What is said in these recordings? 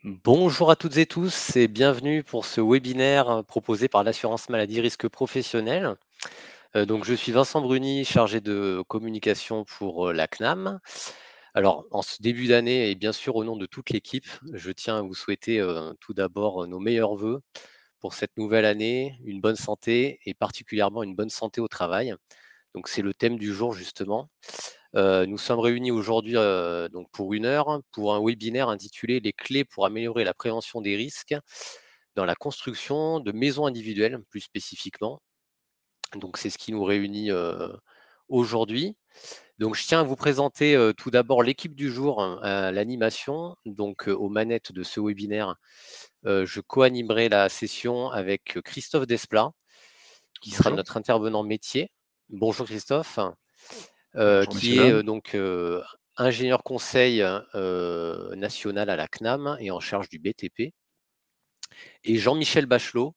Bonjour à toutes et tous et bienvenue pour ce webinaire proposé par l'assurance maladie risque professionnel. Donc je suis Vincent Bruni, chargé de communication pour la CNAM. Alors en ce début d'année et bien sûr au nom de toute l'équipe, je tiens à vous souhaiter tout d'abord nos meilleurs vœux pour cette nouvelle année, une bonne santé et particulièrement une bonne santé au travail. Donc c'est le thème du jour justement. Nous sommes réunis aujourd'hui donc pour 1 heure pour un webinaire intitulé «Les clés pour améliorer la prévention des risques dans la construction de maisons individuelles», plus spécifiquement. Donc c'est ce qui nous réunit aujourd'hui. Donc je tiens à vous présenter tout d'abord l'équipe du jour, à l'animation. Donc aux manettes de ce webinaire, je co-animerai la session avec Christophe Desplat, qui sera Bonjour, notre intervenant métier. Bonjour Christophe. bonjour messieurs, Qui est dames. donc ingénieur conseil national à la CNAM et en charge du BTP. Et Jean-Michel Bachelot,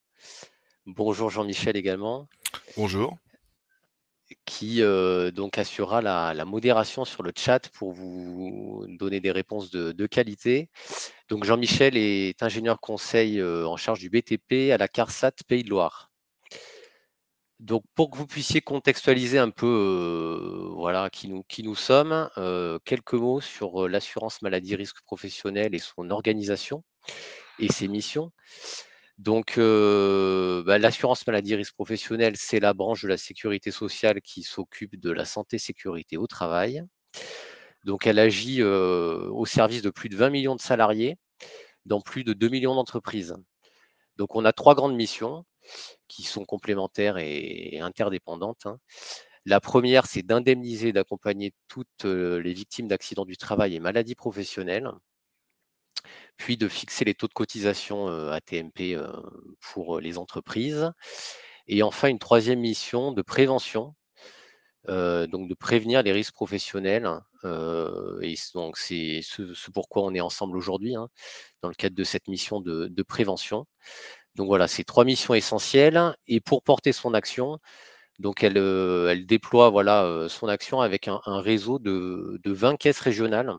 bonjour Jean-Michel également, Bonjour. qui donc assurera la modération sur le chat pour vous donner des réponses de qualité. Donc Jean-Michel est ingénieur conseil en charge du BTP à la CARSAT Pays de Loire. Donc, pour que vous puissiez contextualiser un peu, voilà, qui nous sommes, quelques mots sur l'assurance maladie risque professionnel et son organisation et ses missions. Donc, l'assurance maladie risque professionnel, c'est la branche de la sécurité sociale qui s'occupe de la santé sécurité au travail. Donc, elle agit au service de plus de 20 millions de salariés dans plus de 2 millions d'entreprises. Donc, on a 3 grandes missions qui sont complémentaires et interdépendantes, hein. La première, c'est d'indemniser et d'accompagner toutes les victimes d'accidents du travail et maladies professionnelles, puis de fixer les taux de cotisation AT-MP pour les entreprises. Et enfin, une troisième mission de prévention, donc de prévenir les risques professionnels. Et donc, c'est ce pourquoi on est ensemble aujourd'hui, hein, dans le cadre de cette mission de prévention. Donc voilà, c'est 3 missions essentielles. Et pour porter son action, donc elle déploie voilà, son action avec un réseau de 20 caisses régionales.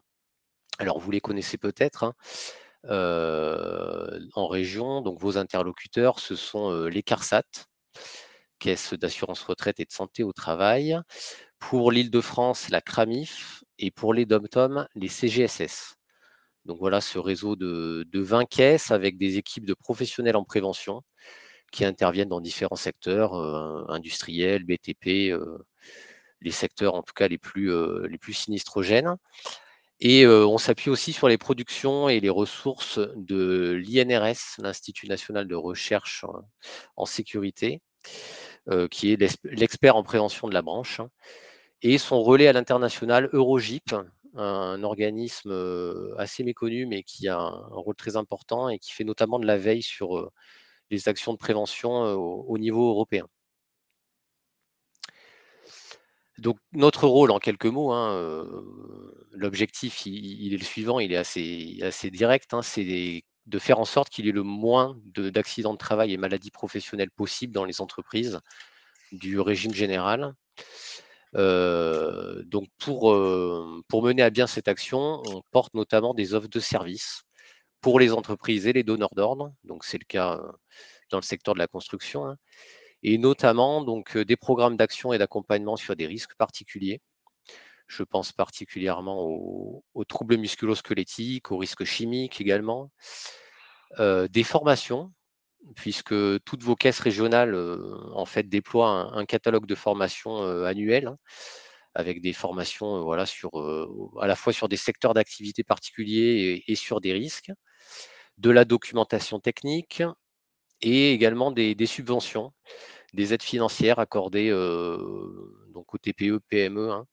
Alors vous les connaissez peut-être, hein, en région. Donc vos interlocuteurs, ce sont les CARSAT, Caisse d'assurance retraite et de santé au travail. Pour l'Île-de-France, la CRAMIF et pour les DOM-TOM, les CGSS. Donc voilà ce réseau de 20 caisses avec des équipes de professionnels en prévention qui interviennent dans différents secteurs industriels, BTP, les secteurs en tout cas les plus sinistrogènes. Et on s'appuie aussi sur les productions et les ressources de l'INRS, l'Institut national de recherche en sécurité, qui est l'expert en prévention de la branche, hein, et son relais à l'international, Eurogip, un organisme assez méconnu, mais qui a un rôle très important et qui fait notamment de la veille sur les actions de prévention au niveau européen. Donc notre rôle en quelques mots, hein, l'objectif il est le suivant, il est assez direct, hein, c'est de faire en sorte qu'il y ait le moins d'accidents de travail et maladies professionnelles possibles dans les entreprises du régime général. Donc pour mener à bien cette action, on porte notamment des offres de services pour les entreprises et les donneurs d'ordre, donc c'est le cas, dans le secteur de la construction, hein, et notamment donc des programmes d'action et d'accompagnement sur des risques particuliers. Je pense particulièrement aux troubles musculo-squelettiques, aux risques chimiques également. Des formations, puisque toutes vos caisses régionales, en fait, déploient un catalogue de formations, annuel, hein, avec des formations, voilà, sur, à la fois sur des secteurs d'activité particuliers et sur des risques. De la documentation technique et également des subventions, des aides financières accordées, donc aux TPE, PME, hein,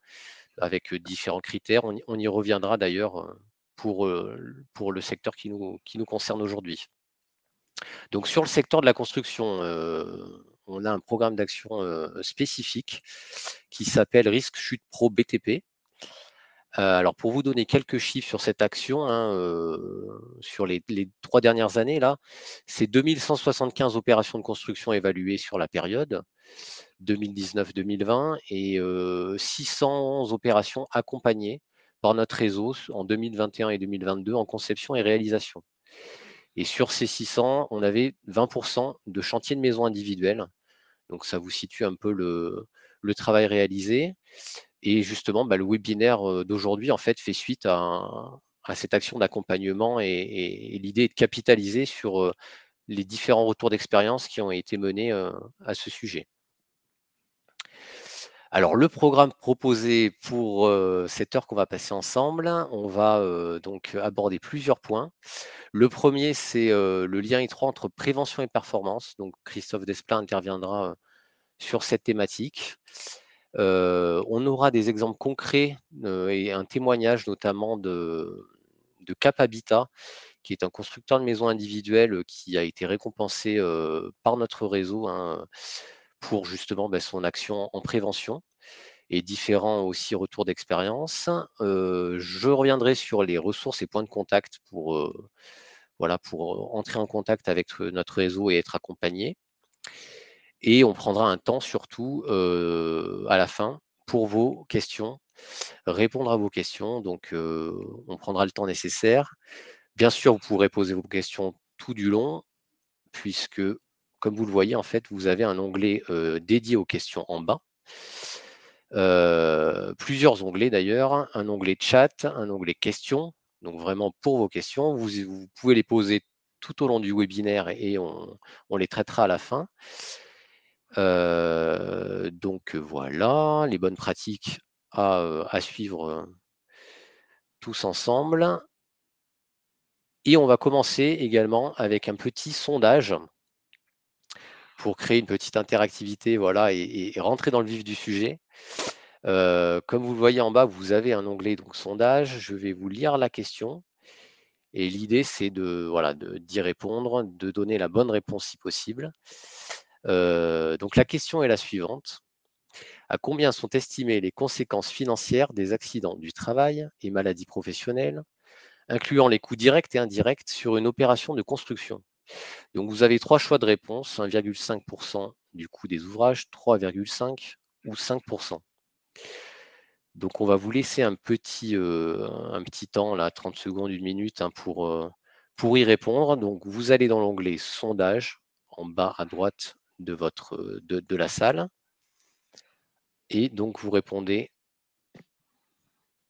avec différents critères. On y reviendra d'ailleurs pour le secteur qui nous concerne aujourd'hui. Donc sur le secteur de la construction, on a un programme d'action spécifique qui s'appelle Risque Chute Pro BTP. Alors pour vous donner quelques chiffres sur cette action, hein, sur les 3 dernières années là, c'est 2 175 opérations de construction évaluées sur la période 2019-2020 et 600 opérations accompagnées par notre réseau en 2021 et 2022 en conception et réalisation. Et sur ces 600, on avait 20% de chantiers de maisons individuelles. Donc ça vous situe un peu le travail réalisé. Et justement, le webinaire d'aujourd'hui, en fait, fait suite à cette action d'accompagnement et l'idée est de capitaliser sur les différents retours d'expérience qui ont été menés à ce sujet. Alors, le programme proposé pour cette heure qu'on va passer ensemble, on va donc aborder plusieurs points. Le premier, c'est le lien étroit entre prévention et performance. Donc, Christophe Desplat interviendra sur cette thématique. On aura des exemples concrets et un témoignage notamment de Cap Habitat, qui est un constructeur de maisons individuelles qui a été récompensé par notre réseau pour justement son action en prévention et différents aussi retours d'expérience. Je reviendrai sur les ressources et points de contact pour entrer en contact avec notre réseau et être accompagné. Et on prendra un temps surtout à la fin pour vos questions, répondre à vos questions. Donc, on prendra le temps nécessaire. Bien sûr, vous pourrez poser vos questions tout du long, puisque, comme vous le voyez, en fait, vous avez un onglet dédié aux questions en bas. Plusieurs onglets d'ailleurs, un onglet chat, un onglet questions, donc vraiment pour vos questions. Vous pouvez les poser tout au long du webinaire et on les traitera à la fin. Donc voilà, les bonnes pratiques à suivre tous ensemble. Et on va commencer également avec un petit sondage pour créer une petite interactivité, voilà, et rentrer dans le vif du sujet. Comme vous le voyez en bas, vous avez un onglet donc sondage. Je vais vous lire la question. Et l'idée, c'est d'y répondre, de donner la bonne réponse si possible. Donc la question est la suivante. À combien sont estimées les conséquences financières des accidents du travail et maladies professionnelles, incluant les coûts directs et indirects sur une opération de construction? Donc vous avez trois choix de réponse, 1,5% du coût des ouvrages, 3,5 ou 5%. Donc on va vous laisser un petit temps, là, 30 secondes, 1 minute, pour y répondre. Donc vous allez dans l'onglet sondage, en bas à droite de la salle. Et donc vous répondez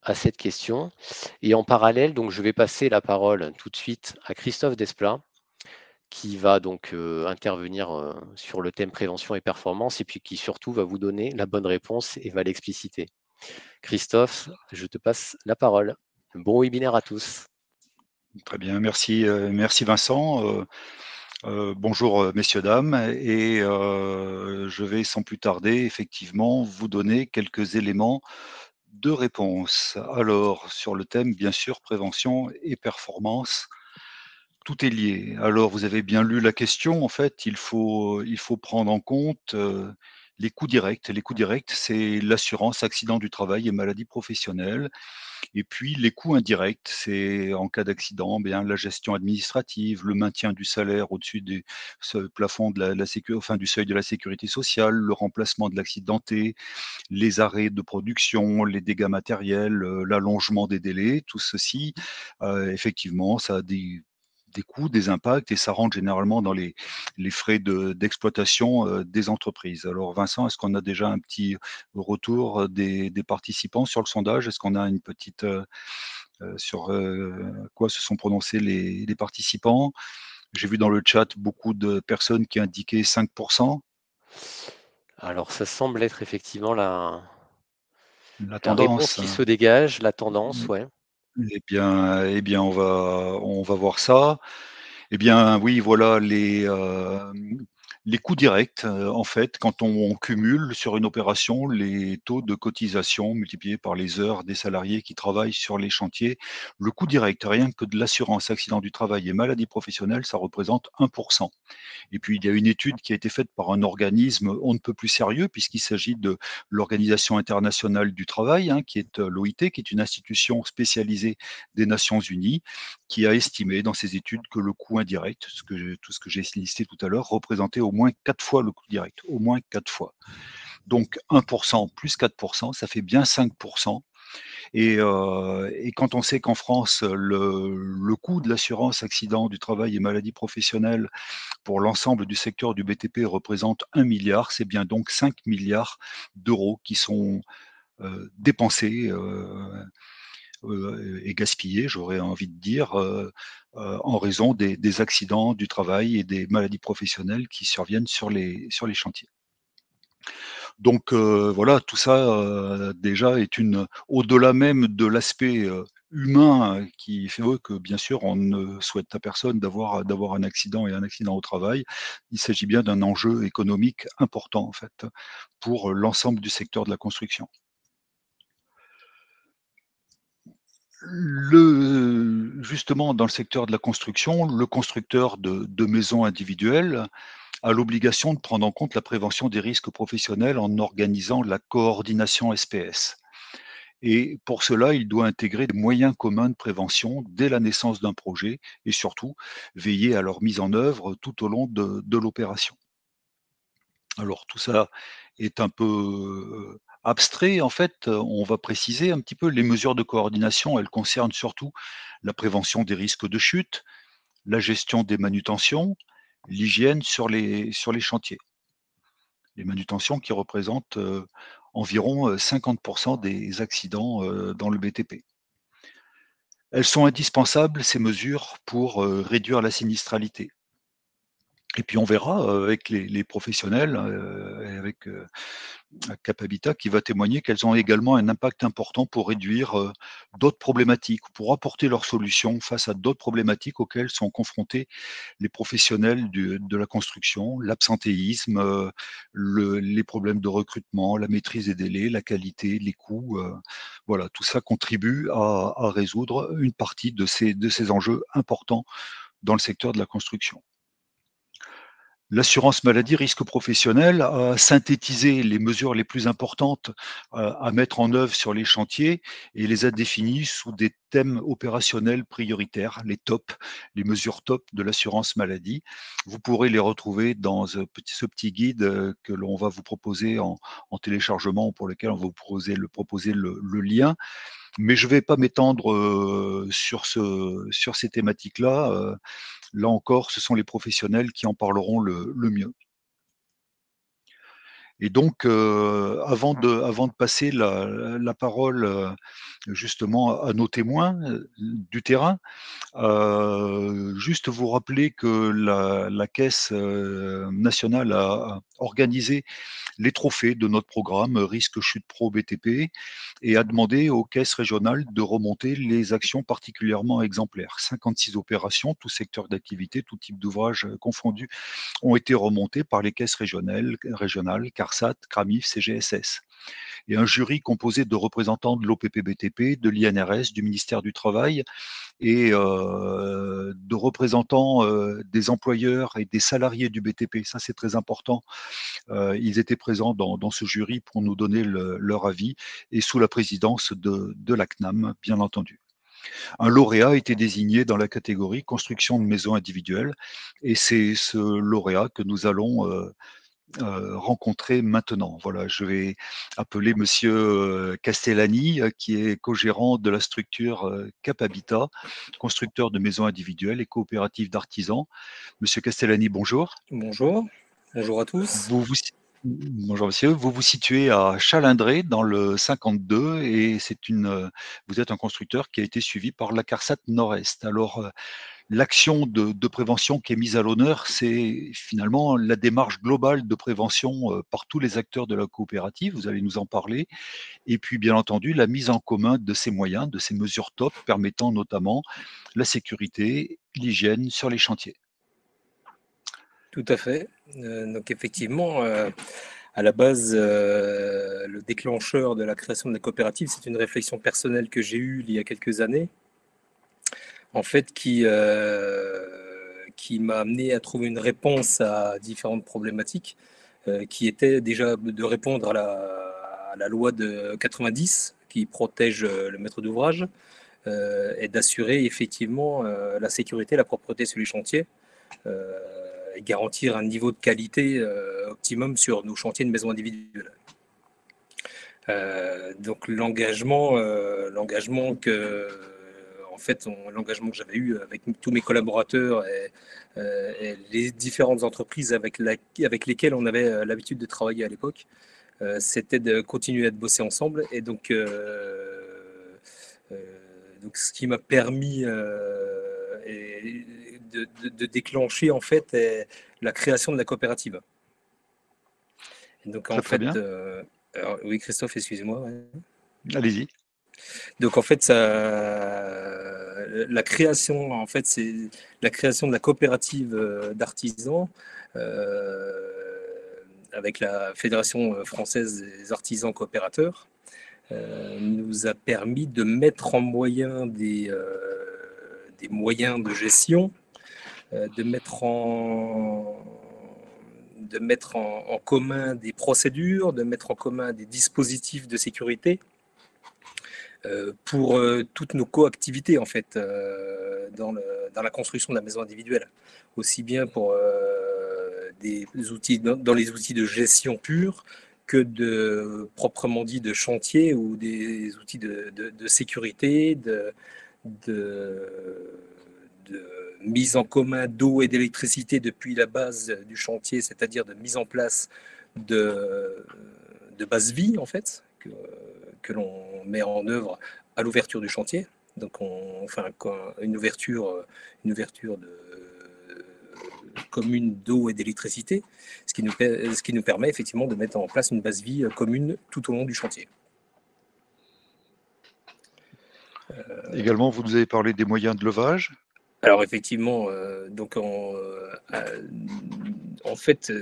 à cette question. Et en parallèle, donc je vais passer la parole tout de suite à Christophe Desplat, qui va donc intervenir sur le thème prévention et performance, et puis qui surtout va vous donner la bonne réponse et va l'expliciter. Christophe, je te passe la parole. Bon webinaire à tous. Très bien, merci, merci Vincent. Bonjour messieurs, dames, et je vais sans plus tarder effectivement vous donner quelques éléments de réponse. Alors, sur le thème, bien sûr, prévention et performance, tout est lié. Alors, vous avez bien lu la question. En fait, il faut prendre en compte les coûts directs. Les coûts directs, c'est l'assurance accident du travail et maladie professionnelle. Et puis les coûts indirects, c'est en cas d'accident, bien la gestion administrative, le maintien du salaire au-dessus du ce plafond de la enfin du seuil de la sécurité sociale, le remplacement de l'accidenté, les arrêts de production, les dégâts matériels, l'allongement des délais, tout ceci, effectivement, ça a des coûts, des impacts, et ça rentre généralement dans les frais d'exploitation des entreprises. Alors Vincent, est-ce qu'on a déjà un petit retour des participants sur le sondage? Est-ce qu'on a une petite sur quoi se sont prononcés les participants? J'ai vu dans le chat beaucoup de personnes qui indiquaient 5%. Alors ça semble être effectivement La la réponse tendance, qui hein. se dégage, la tendance, ouais. Eh bien, on va voir ça. Eh bien, oui, voilà les coûts directs, en fait, quand on cumule sur une opération les taux de cotisation multipliés par les heures des salariés qui travaillent sur les chantiers. Le coût direct, rien que de l'assurance accident du travail et maladie professionnelle, ça représente 1%. Et puis, il y a une étude qui a été faite par un organisme on ne peut plus sérieux, puisqu'il s'agit de l'Organisation internationale du travail, hein, qui est l'OIT, qui est une institution spécialisée des Nations unies, qui a estimé dans ses études que le coût indirect, tout ce que j'ai listé tout à l'heure, représentait au moins 4 fois le coût direct, au moins 4 fois. Donc 1% plus 4%, ça fait bien 5%. Et quand on sait qu'en France, le coût de l'assurance accident du travail et maladie professionnelle pour l'ensemble du secteur du BTP représente 1 milliard, c'est bien donc 5 milliards d'euros qui sont dépensés et gaspillés, j'aurais envie de dire, en raison des accidents du travail et des maladies professionnelles qui surviennent sur les chantiers. Donc voilà, tout ça déjà est au-delà même de l'aspect humain qui fait que bien sûr on ne souhaite à personne d'avoir un accident et un accident au travail. Il s'agit bien d'un enjeu économique important en fait pour l'ensemble du secteur de la construction. Justement, dans le secteur de la construction, le constructeur de maisons individuelles a l'obligation de prendre en compte la prévention des risques professionnels en organisant la coordination SPS. Et pour cela, il doit intégrer des moyens communs de prévention dès la naissance d'un projet et surtout veiller à leur mise en œuvre tout au long de l'opération. Alors tout ça est un peu abstrait en fait, on va préciser un petit peu les mesures de coordination, elles concernent surtout la prévention des risques de chute, la gestion des manutentions, l'hygiène sur les chantiers. Les manutentions qui représentent, environ, 50 des accidents, dans le BTP. Elles sont indispensables ces mesures pour, réduire la sinistralité. Et puis on verra, avec les professionnels, et avec, Cap Habitat qui va témoigner qu'elles ont également un impact important pour réduire, d'autres problématiques, pour apporter leurs solutions face à d'autres problématiques auxquelles sont confrontés les professionnels de la construction, l'absentéisme, les problèmes de recrutement, la maîtrise des délais, la qualité, les coûts, voilà, tout ça contribue à résoudre une partie de ces enjeux importants dans le secteur de la construction. L'assurance maladie risque professionnel a synthétisé les mesures les plus importantes à mettre en œuvre sur les chantiers et les a définies sous des thèmes opérationnels prioritaires, les TOP, les mesures TOP de l'assurance maladie. Vous pourrez les retrouver dans ce petit guide que l'on va vous proposer en téléchargement, pour lequel on va vous proposer le lien. Mais je ne vais pas m'étendre sur ces thématiques-là. Là encore, ce sont les professionnels qui en parleront le mieux. Et donc, avant de passer la parole justement à nos témoins du terrain, juste vous rappeler que la Caisse nationale a organisé les trophées de notre programme Risque Chute Pro BTP et a demandé aux caisses régionales de remonter les actions particulièrement exemplaires. 56 opérations, tout secteur d'activité, tout type d'ouvrage confondus, ont été remontées par les caisses régionales CARSAT, CRAMIF, CGSS. Et un jury composé de représentants de l'OPP-BTP, de l'INRS, du ministère du Travail et de représentants des employeurs et des salariés du BTP. Ça, c'est très important. Ils étaient présents dans ce jury pour nous donner leur avis et sous la présidence de la CNAM, bien entendu. Un lauréat a été désigné dans la catégorie construction de maisons individuelles et c'est ce lauréat que nous allons rencontrer maintenant. Voilà, je vais appeler monsieur Castellani, qui est co-gérant de la structure Cap Habitat, constructeur de maisons individuelles et coopérative d'artisans. Monsieur Castellani, bonjour. Bonjour, bonjour à tous. Bonjour monsieur, vous vous situez à Chalindré dans le 52 et vous êtes un constructeur qui a été suivi par la CARSAT Nord-Est. Alors, l'action de prévention qui est mise à l'honneur, c'est finalement la démarche globale de prévention par tous les acteurs de la coopérative, vous allez nous en parler, et puis bien entendu la mise en commun de ces moyens, de ces mesures top permettant notamment la sécurité, l'hygiène sur les chantiers. Tout à fait. Donc effectivement, à la base, le déclencheur de la création de la coopérative, c'est une réflexion personnelle que j'ai eue il y a quelques années, en fait, qui m'a amené à trouver une réponse à différentes problématiques, qui était déjà de répondre à la loi de 90 qui protège le maître d'ouvrage et d'assurer effectivement la sécurité, la propreté sur les chantiers. Et garantir un niveau de qualité optimum sur nos chantiers de maisons individuelles. Donc l'engagement que j'avais eu avec tous mes collaborateurs et les différentes entreprises avec lesquelles on avait l'habitude de travailler à l'époque, c'était de continuer à bosser ensemble. Et donc ce qui m'a permis de déclencher en fait la création de la coopérative. Et donc Très bien. Alors, oui, Christophe, excusez-moi. Ouais. Allez-y. Donc en fait, la création, en fait, c'est la création de la coopérative d'artisans avec la Fédération française des artisans coopérateurs nous a permis de mettre en moyen des moyens de gestion, de mettre en commun des procédures, de mettre en commun des dispositifs de sécurité pour toutes nos coactivités en fait dans la construction de la maison individuelle, aussi bien pour des outils dans les outils de gestion pure que proprement dit de chantier ou des outils de sécurité, de mise en commun d'eau et d'électricité depuis la base du chantier, c'est-à-dire de mise en place de base vie en fait que l'on met en œuvre à l'ouverture du chantier. Donc on fait une ouverture commune d'eau et d'électricité, ce qui nous permet effectivement de mettre en place une base vie commune tout au long du chantier. Également, vous nous avez parlé des moyens de levage. Alors effectivement, en fait,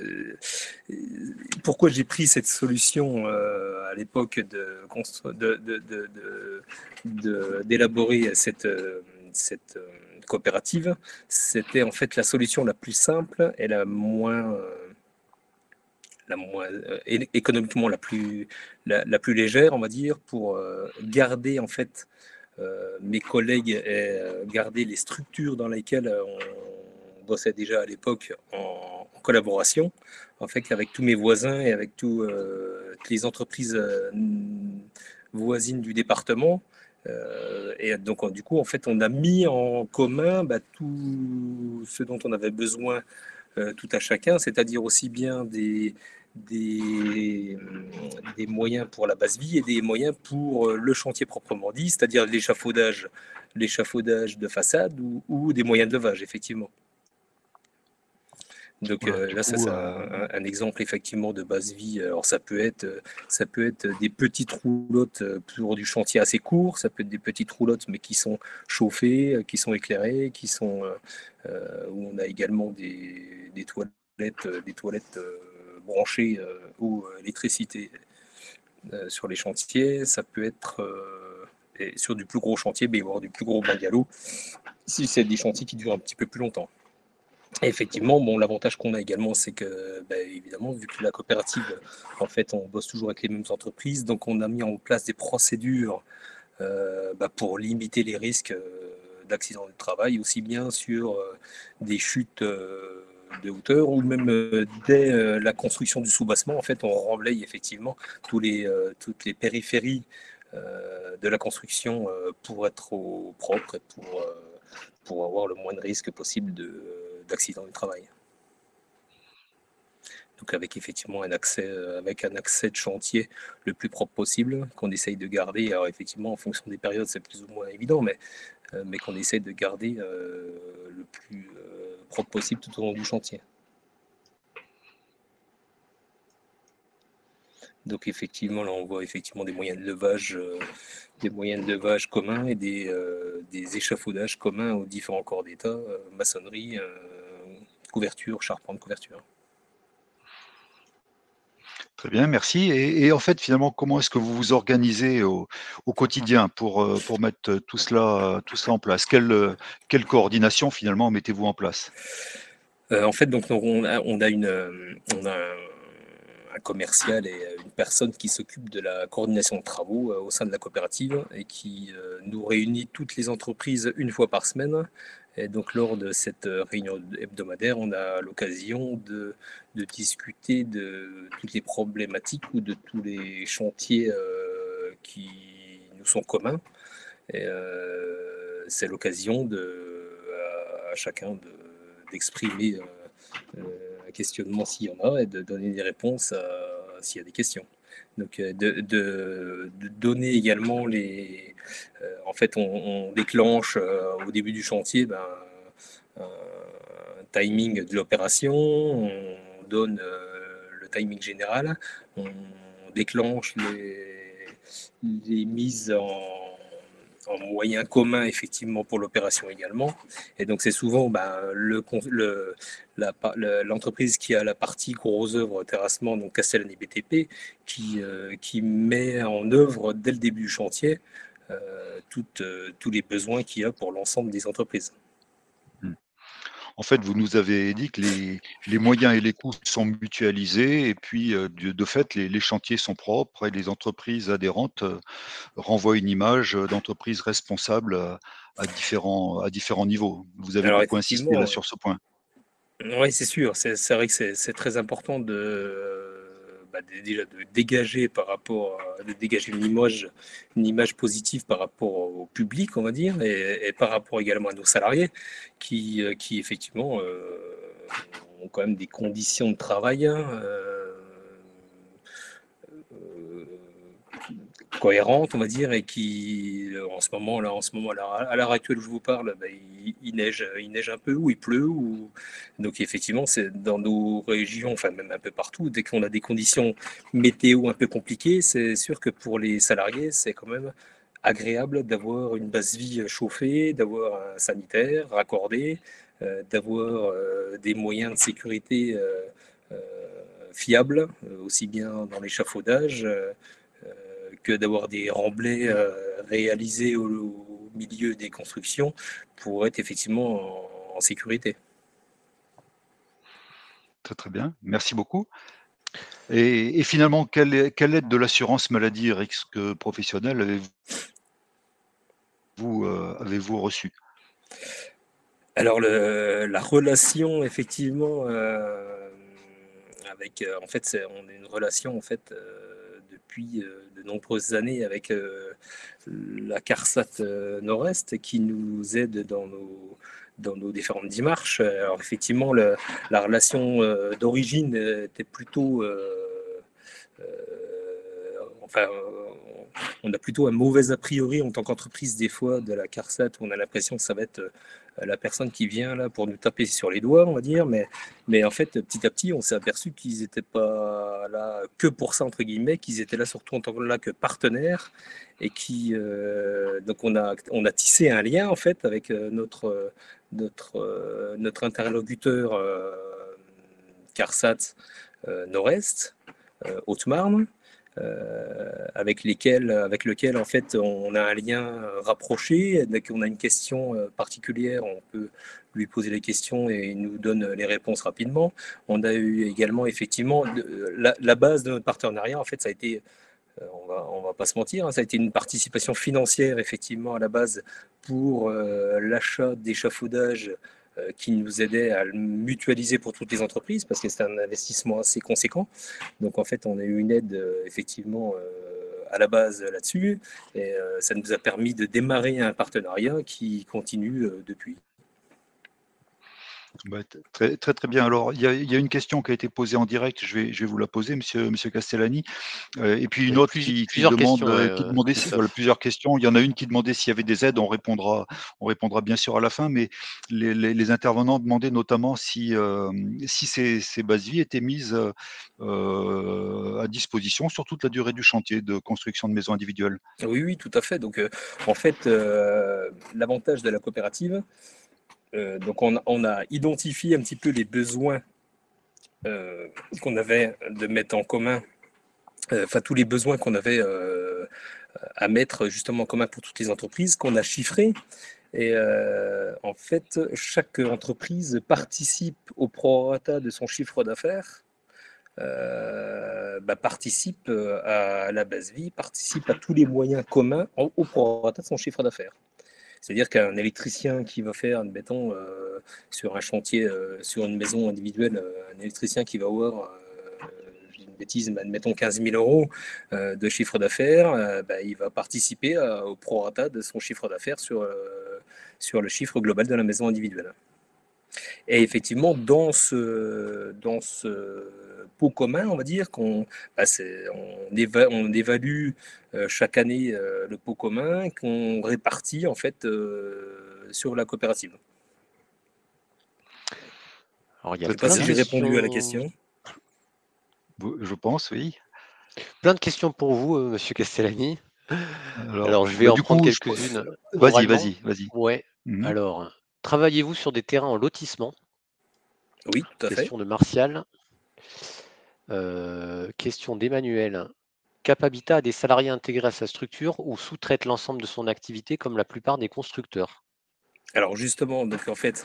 pourquoi j'ai pris cette solution à l'époque d'élaborer cette coopérative, c'était en fait la solution la plus simple et la moins économiquement la plus légère, on va dire, pour garder en fait mes collègues et garder les structures dans lesquelles on bossait déjà à l'époque en collaboration, en fait, avec tous mes voisins et avec toutes les entreprises voisines du département. Et donc, du coup, en fait, on a mis en commun tout ce dont on avait besoin tout à chacun, c'est-à-dire aussi bien des moyens pour la base vie et des moyens pour le chantier proprement dit, c'est-à-dire l'échafaudage de façade ou des moyens de levage, effectivement. Donc là, ça c'est un exemple effectivement de base vie. Alors ça peut être des petites roulottes pour du chantier assez court, ça peut être des petites roulottes mais qui sont chauffées, qui sont éclairées, où on a également des toilettes branchées aux électricité sur les chantiers. Ça peut être et sur du plus gros chantier, il va y avoir du plus gros bungalow si c'est des chantiers qui durent un petit peu plus longtemps. Et effectivement, l'avantage qu'on a également, c'est que, évidemment, vu que la coopérative, en fait, on bosse toujours avec les mêmes entreprises, donc on a mis en place des procédures pour limiter les risques d'accidents de travail, aussi bien sur des chutes de hauteur ou même dès la construction du soubassement. En fait, on reblaye effectivement toutes les périphéries de la construction pour être au propre et pour avoir le moins de risques possible d'accident du travail. Donc avec effectivement un accès de chantier le plus propre possible, qu'on essaye de garder. Alors effectivement, en fonction des périodes, c'est plus ou moins évident, mais qu'on essaye de garder le plus propre possible tout au long du chantier. Donc effectivement, là on voit effectivement des moyens de levage communs et des échafaudages communs aux différents corps d'État, maçonnerie, couverture, charpente, couverture. Très bien, merci. Et en fait, finalement, comment est-ce que vous vous organisez au quotidien pour mettre tout cela en place? Quelle coordination finalement mettez-vous en place? En fait, donc on a un commercial et une personne qui s'occupe de la coordination de travaux au sein de la coopérative et qui nous réunit toutes les entreprises une fois par semaine. Et donc lors de cette réunion hebdomadaire, on a l'occasion de discuter de toutes les problématiques ou de tous les chantiers qui nous sont communs. Et c'est l'occasion à chacun d'exprimer un questionnement s'il y en a et de donner des réponses s'il y a des questions. Donc de donner également en fait on déclenche au début du chantier un timing de l'opération, on donne le timing général, on déclenche les mises en moyens communs effectivement pour l'opération également. Et donc c'est souvent l'entreprise qui a la partie gros œuvre terrassement, donc Castellane et BTP, qui met en œuvre dès le début du chantier tous les besoins qu'il y a pour l'ensemble des entreprises. En fait, vous nous avez dit que les moyens et les coûts sont mutualisés et puis, de fait, les chantiers sont propres et les entreprises adhérentes, renvoient une image, d'entreprise responsable, à différents niveaux. Vous avez Alors beaucoup insisté là effectivement, sur ce point. oui, c'est sûr. C'est vrai que c'est très important déjà de dégager de dégager une image positive par rapport au public, on va dire, et par rapport également à nos salariés qui effectivement ont quand même des conditions de travail cohérente, on va dire, et qui, en ce moment, à l'heure actuelle où je vous parle, il neige un peu, ou il pleut, donc effectivement, c'est dans nos régions, enfin même un peu partout, dès qu'on a des conditions météo un peu compliquées, c'est sûr que pour les salariés, c'est quand même agréable d'avoir une base vie chauffée, d'avoir un sanitaire raccordé, d'avoir des moyens de sécurité euh, fiables, aussi bien dans l'échafaudage que d'avoir des remblais réalisés au milieu des constructions pour être effectivement en sécurité. Très, très bien. Merci beaucoup. Et finalement, quelle aide de l'assurance maladie et risque professionnel avez-vous reçu? Alors la relation effectivement avec en fait on a une relation en fait depuis de nombreuses années avec la CARSAT Nord-Est qui nous aide dans nos différentes démarches. Alors effectivement la relation d'origine était plutôt enfin, on a plutôt un mauvais a priori en tant qu'entreprise des fois de la CARSAT où on a l'impression que ça va être la personne qui vient là pour nous taper sur les doigts, on va dire, mais en fait, petit à petit, on s'est aperçu qu'ils n'étaient pas là que pour ça, entre guillemets, qu'ils étaient là surtout en tant que partenaires et donc on a tissé un lien en fait avec notre interlocuteur CARSAT Nord-Est, Haute-Marne, avec lequel en fait on a un lien rapproché. Dès qu'on a une question particulière, on peut lui poser les questions et il nous donne les réponses rapidement. On a eu également effectivement la base de notre partenariat. En fait, ça a été on va pas se mentir, hein, ça a été une participation financière effectivement à la base pour l'achat d'échafaudage qui nous aidait à le mutualiser pour toutes les entreprises parce que c'est un investissement assez conséquent. Donc en fait, on a eu une aide effectivement à la base là-dessus et ça nous a permis de démarrer un partenariat qui continue depuis. Bah, très, très, très bien. Alors, il y a une question qui a été posée en direct, je vais vous la poser, monsieur Castellani. Et puis une autre qui Plusieurs demande, questions, qui demandait voilà, plusieurs questions. Il y en a une qui demandait s'il y avait des aides, on répondra bien sûr à la fin, mais les intervenants demandaient notamment si ces bases vie étaient mises à disposition sur toute la durée du chantier de construction de maisons individuelles. Oui, oui, tout à fait. Donc en fait, l'avantage de la coopérative, donc on a identifié un petit peu les besoins qu'on avait de mettre en commun, enfin tous les besoins qu'on avait à mettre justement en commun pour toutes les entreprises, qu'on a chiffrés. Et en fait, chaque entreprise participe au prorata de son chiffre d'affaires, participe à la base vie, participe à tous les moyens communs au prorata de son chiffre d'affaires. C'est-à-dire qu'un électricien qui va faire, admettons, sur un chantier, sur une maison individuelle, un électricien qui va avoir bêtise, mais admettons 15 000 euros de chiffre d'affaires, il va participer au prorata de son chiffre d'affaires sur le chiffre global de la maison individuelle. Et effectivement, dans ce pot commun, on va dire on évalue chaque année le pot commun qu'on répartit en fait sur la coopérative. Alors, il y Je a ne sais pas si j'ai répondu à la question. Je pense, oui. Plein de questions pour vous, Monsieur Castellani. Alors, je vais bah, en du prendre coup, quelques-unes vas-y, oralement. vas-y. Ouais. Mhm. Alors, travaillez-vous sur des terrains en lotissement? Oui, tout à fait. Question de Martial. Question d'Emmanuel. Cap Habitat a des salariés intégrés à sa structure ou sous-traite l'ensemble de son activité comme la plupart des constructeurs? Alors justement, donc en fait,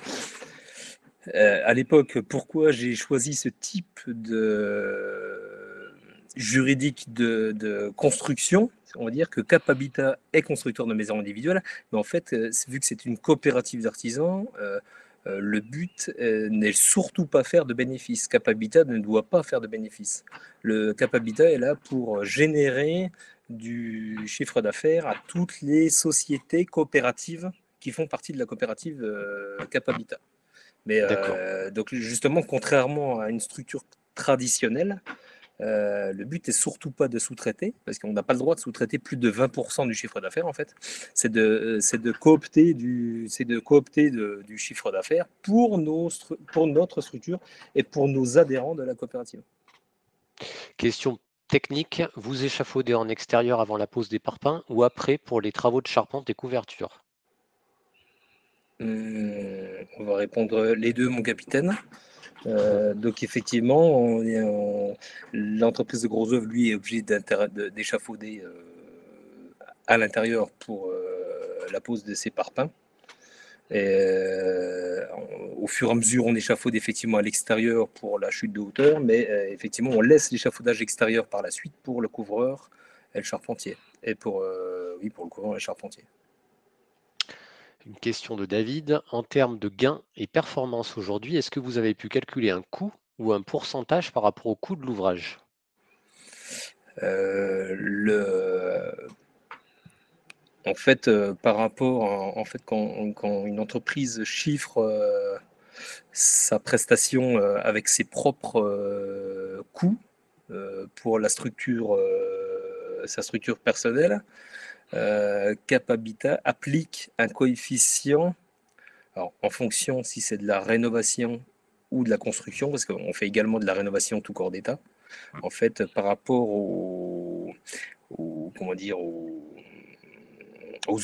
à l'époque, pourquoi j'ai choisi ce type de juridique de construction? On va dire que Cap Habitat est constructeur de maisons individuelles, mais en fait, vu que c'est une coopérative d'artisans, le but n'est surtout pas faire de bénéfices. Cap Habitat ne doit pas faire de bénéfices. Le Cap Habitat est là pour générer du chiffre d'affaires à toutes les sociétés coopératives qui font partie de la coopérative Cap Habitat. Mais donc justement, contrairement à une structure traditionnelle, le but est surtout pas de sous-traiter, parce qu'on n'a pas le droit de sous-traiter plus de 20% du chiffre d'affaires en fait. C'est de coopter du chiffre d'affaires pour notre structure et pour nos adhérents de la coopérative. Question technique, vous échafaudez en extérieur avant la pose des parpaings ou après pour les travaux de charpente et couverture? On va répondre les deux, mon capitaine. Donc effectivement, l'entreprise de Gros Œuvre, lui, est obligée d'échafauder à l'intérieur pour la pose de ses parpaings. Et au fur et à mesure, on échafaude effectivement à l'extérieur pour la chute de hauteur, mais effectivement, on laisse l'échafaudage extérieur par la suite pour le couvreur et le charpentier. Et pour le couvreur et le charpentier. Une question de David. En termes de gains et performance aujourd'hui, est-ce que vous avez pu calculer un coût ou un pourcentage par rapport au coût de l'ouvrage? En fait, par rapport, en fait, quand une entreprise chiffre sa prestation avec ses propres coûts pour sa structure personnelle, Cap Habitat applique un coefficient, alors, en fonction si c'est de la rénovation ou de la construction, parce qu'on fait également de la rénovation tout corps d'État. En fait, par rapport aux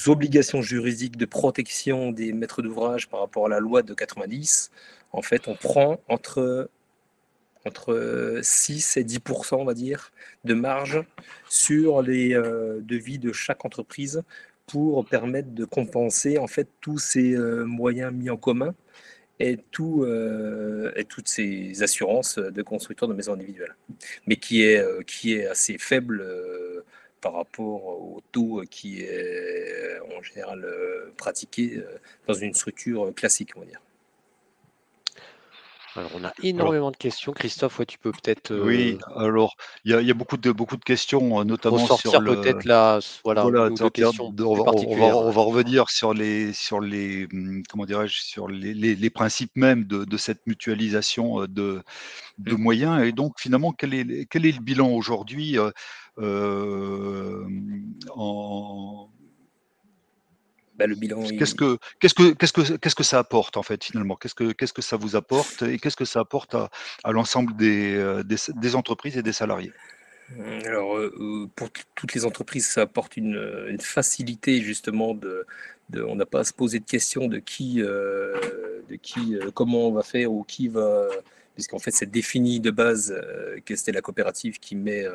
obligations juridiques de protection des maîtres d'ouvrage par rapport à la loi de 90, en fait, on prend entre 6 et 10%, on va dire, de marge sur les devis de chaque entreprise pour permettre de compenser en fait tous ces moyens mis en commun et toutes ces assurances de constructeurs de maisons individuelles, mais qui est assez faible par rapport au taux qui est en général pratiqué dans une structure classique, on va dire. Alors, on a énormément de questions. Christophe, ouais, tu peux peut-être Oui, alors il y a beaucoup de questions, notamment sur ressortir le peut-être là, voilà, voilà, une ou deux questions on plus va particulières. on va revenir sur les, comment dirais-je? Sur les principes mêmes de cette mutualisation, de moyens et donc finalement quel est le bilan aujourd'hui, en Le bilan, qu'est-ce que ça apporte en fait finalement? Qu'est-ce que ça vous apporte et qu'est-ce que ça apporte à l'ensemble des entreprises et des salariés? alors, pour toutes les entreprises, ça apporte une facilité justement on n'a pas à se poser de questions comment on va faire ou qui va, puisqu'en fait c'est défini de base que c'était la coopérative qui met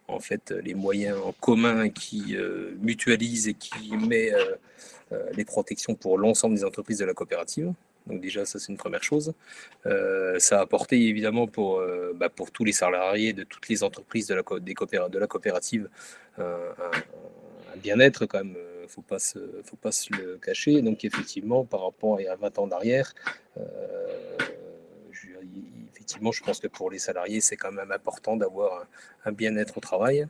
en fait les moyens en commun, qui mutualise et qui met les protections pour l'ensemble des entreprises de la coopérative. Donc déjà, ça c'est une première chose. Ça a apporté évidemment pour tous les salariés de toutes les entreprises de la coopérative un bien-être quand même. Faut pas se le cacher. Donc effectivement, par rapport à 20 ans d'arrière, effectivement, je pense que pour les salariés, c'est quand même important d'avoir un bien-être au travail.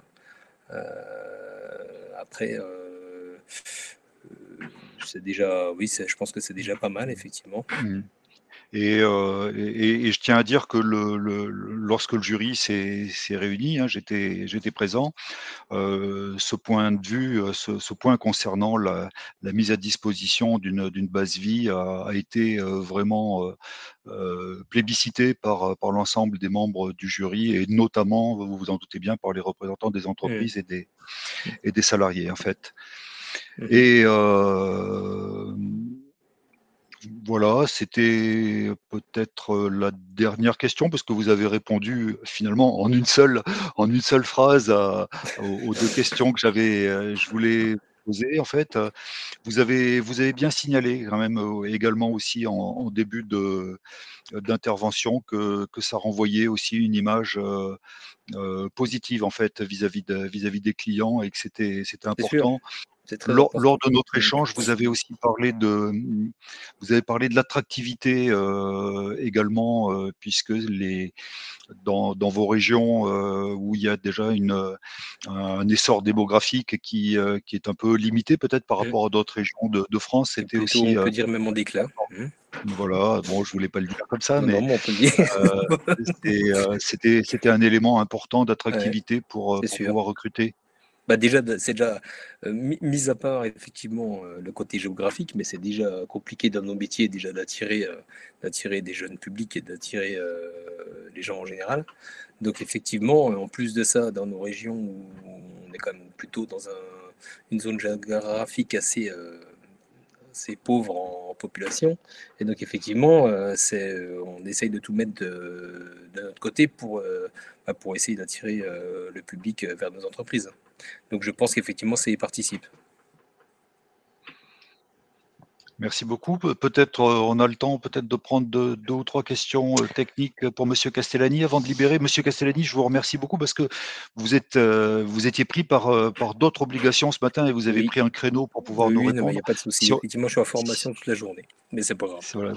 Après, c'est déjà, oui, je pense que c'est déjà pas mal, effectivement. Et je tiens à dire que lorsque le jury s'est réuni, hein, j'étais présent, ce point de vue, ce point concernant la mise à disposition d'une base vie a été vraiment plébiscité par l'ensemble des membres du jury et notamment, vous vous en doutez bien, par les représentants des entreprises et des salariés, en fait. Et voilà, c'était peut-être la dernière question parce que vous avez répondu finalement en une seule phrase aux 2 questions que je voulais poser en fait. Vous avez bien signalé quand même, également aussi en début d'intervention que ça renvoyait aussi une image, positive en fait vis-à-vis des clients et que c'était C'est sûr, important. c'est très Lors important. de notre échange, vous avez aussi parlé de l'attractivité, également, puisque dans vos régions, où il y a déjà un essor démographique qui est un peu limité peut-être par rapport à d'autres régions de France, Et c'était plutôt, aussi, on peut dire même en déclin. voilà, bon, je voulais pas le dire comme ça, Non, mais on peut le dire. c'était un élément important d'attractivité c'est pour sûr. pouvoir recruter. Déjà, c'est déjà, mis à part effectivement le côté géographique, mais c'est déjà compliqué dans nos métiers déjà d'attirer des jeunes publics et d'attirer les gens en général. Donc effectivement, en plus de ça, dans nos régions où on est quand même plutôt dans une zone géographique assez pauvre en population, et donc effectivement, on essaye de tout mettre de notre côté pour essayer d'attirer le public vers nos entreprises. Donc je pense qu'effectivement, ça y participe. Merci beaucoup. Peut-être, on a le temps peut-être de prendre 2 ou 3 questions, techniques pour monsieur Castellani avant de libérer. Monsieur Castellani, je vous remercie beaucoup parce que vous étiez pris par d'autres obligations ce matin et vous avez Oui. pris un créneau pour pouvoir nous Oui, non, mais il répondre. n'y a pas de souci. Si on Effectivement, je suis en formation toute la journée, mais c'est pas grave. voilà,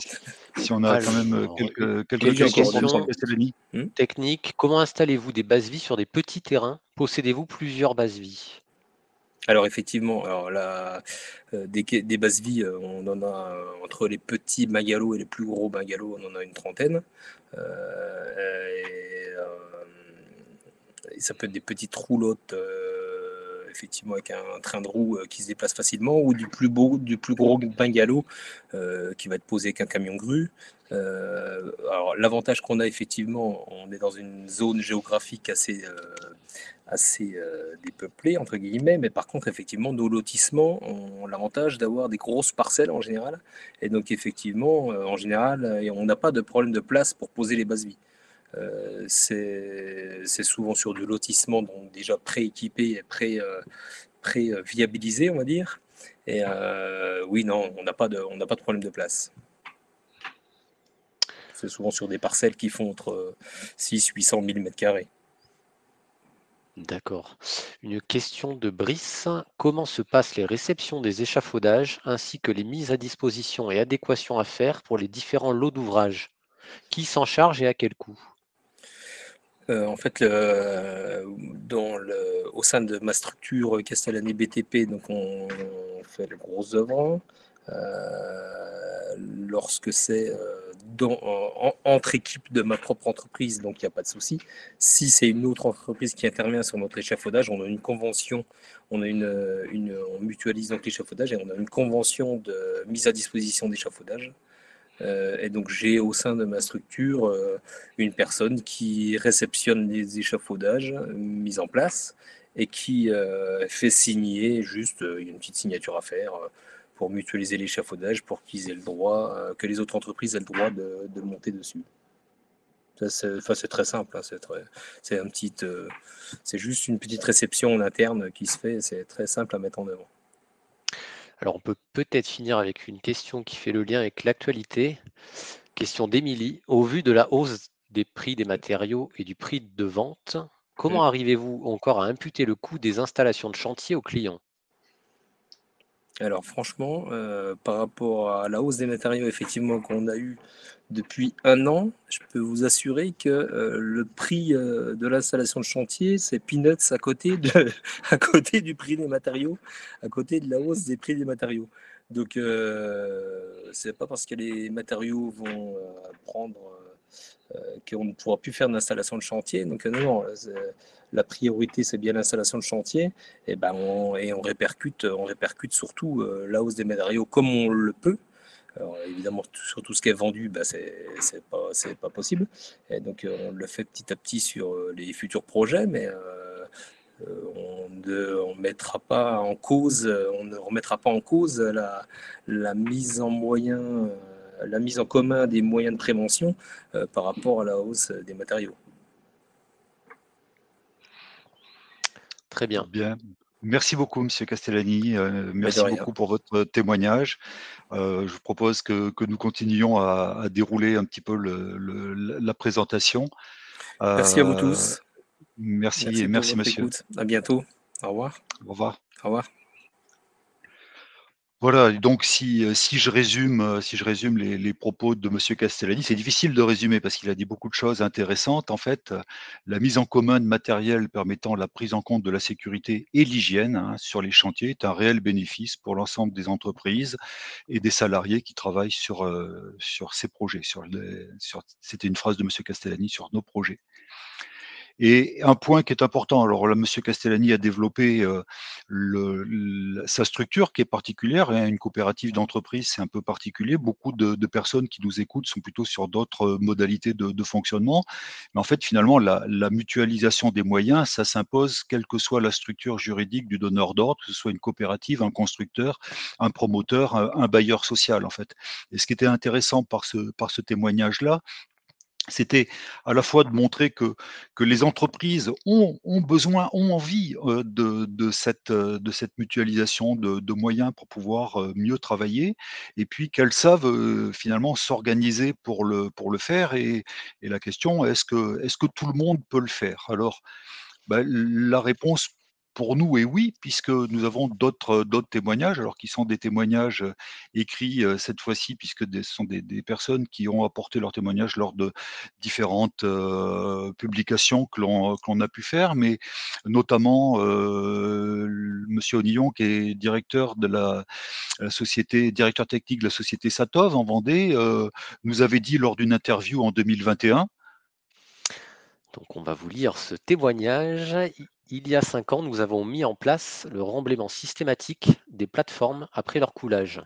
si on a quand même, Alors, quelques Oui, j'ai questions encore pour deux monsieur question points. Castellani. technique. Comment installez-vous des bases vie sur des petits terrains? Possédez-vous plusieurs bases vie? Alors effectivement, alors là, des bases vie, on en a entre les petits bungalows et les plus gros bungalows, on en a une trentaine. Et ça peut être des petites roulottes, effectivement avec un train de roue qui se déplace facilement, ou du plus gros bungalow qui va être posé avec un camion grue. Alors l'avantage qu'on a effectivement, on est dans une zone géographique assez dépeuplée entre guillemets, mais par contre effectivement nos lotissements ont l'avantage d'avoir des grosses parcelles en général, et donc effectivement en général on n'a pas de problème de place pour poser les bases vies. C'est souvent sur du lotissement, donc déjà pré-équipé et pré-viabilisé, on va dire. Et oui, non, on n'a pas de problème de place. C'est souvent sur des parcelles qui font entre 600 et 800 000 m². D'accord. Une question de Brice. Comment se passent les réceptions des échafaudages ainsi que les mises à disposition et adéquations à faire pour les différents lots d'ouvrages? Qui s'en charge et à quel coût? En fait, au sein de ma structure Castellani BTP, donc on fait les grosses œuvres. Lorsque c'est entre équipes de ma propre entreprise, donc il n'y a pas de souci. Si c'est une autre entreprise qui intervient sur notre échafaudage, on a une convention, on mutualise donc l'échafaudage et on a une convention de mise à disposition d'échafaudage. Et donc j'ai au sein de ma structure une personne qui réceptionne les échafaudages mis en place et qui fait signer juste, il y a une petite signature à faire pour mutualiser l'échafaudage, pour qu'ils aient le droit, que les autres entreprises aient le droit de monter dessus. C'est très simple, hein, c'est juste une petite réception en interne qui se fait, c'est très simple à mettre en œuvre. Alors, on peut peut-être finir avec une question qui fait le lien avec l'actualité. Question d'Émilie. Au vu de la hausse des prix des matériaux et du prix de vente, comment arrivez-vous encore à imputer le coût des installations de chantier aux clients? Alors franchement, par rapport à la hausse des matériaux effectivement qu'on a eu depuis 1 an, je peux vous assurer que, le prix, de l'installation de chantier, c'est peanuts à côté de à côté du prix des matériaux, à côté de la hausse des prix des matériaux. Donc, c'est pas parce que les matériaux vont, prendre, qu'on ne pourra plus faire d'installation de chantier. Donc non, la priorité c'est bien l'installation de chantier. Et ben on répercute surtout la hausse des matériaux comme on le peut. Alors, évidemment, sur tout ce qui est vendu, bah, c'est pas possible. Et donc, on le fait petit à petit sur les futurs projets, mais on mettra pas en cause, on ne remettra pas en cause la mise en moyen, la mise en commun des moyens de prévention par rapport à la hausse des matériaux. Très bien. Bien. Merci beaucoup, Monsieur Castellani. Mais de Merci rien. beaucoup pour votre témoignage. Je vous propose que nous continuions à dérouler un petit peu la présentation. Merci à vous Euh, tous. merci et Merci pour merci, votre monsieur. écoute. À bientôt. Au revoir. Au revoir. Au revoir. Voilà, et donc si je résume, les propos de monsieur Castellani, c'est difficile de résumer parce qu'il a dit beaucoup de choses intéressantes. En fait, la mise en commun de matériel permettant la prise en compte de la sécurité et l'hygiène, hein, sur les chantiers est un réel bénéfice pour l'ensemble des entreprises et des salariés qui travaillent sur ces projets, c'était une phrase de monsieur Castellani, sur nos projets. Et un point qui est important, alors là, monsieur Castellani a développé, sa structure qui est particulière, hein, une coopérative d'entreprise, c'est un peu particulier. Beaucoup de personnes qui nous écoutent sont plutôt sur d'autres modalités de fonctionnement. Mais en fait, finalement, la mutualisation des moyens, ça s'impose quelle que soit la structure juridique du donneur d'ordre, que ce soit une coopérative, un constructeur, un promoteur, un bailleur social, en fait. Et ce qui était intéressant par ce témoignage-là, c'était à la fois de montrer que les entreprises ont besoin, ont envie, de cette mutualisation de moyens pour pouvoir, mieux travailler et puis qu'elles savent, finalement s'organiser pour le faire et la question: est-ce que tout le monde peut le faire? Alors, bah, la réponse pour nous est oui, puisque nous avons d'autres témoignages, alors qui sont des témoignages, écrits, cette fois-ci, puisque ce sont des personnes qui ont apporté leur témoignage lors de différentes, publications que l'on a pu faire, mais notamment, monsieur Onillon qui est directeur technique de la société Satov en Vendée, nous avait dit lors d'une interview en 2021. Donc on va vous lire ce témoignage. Il y a 5 ans, nous avons mis en place le remblaiement systématique des plateformes après leur coulage.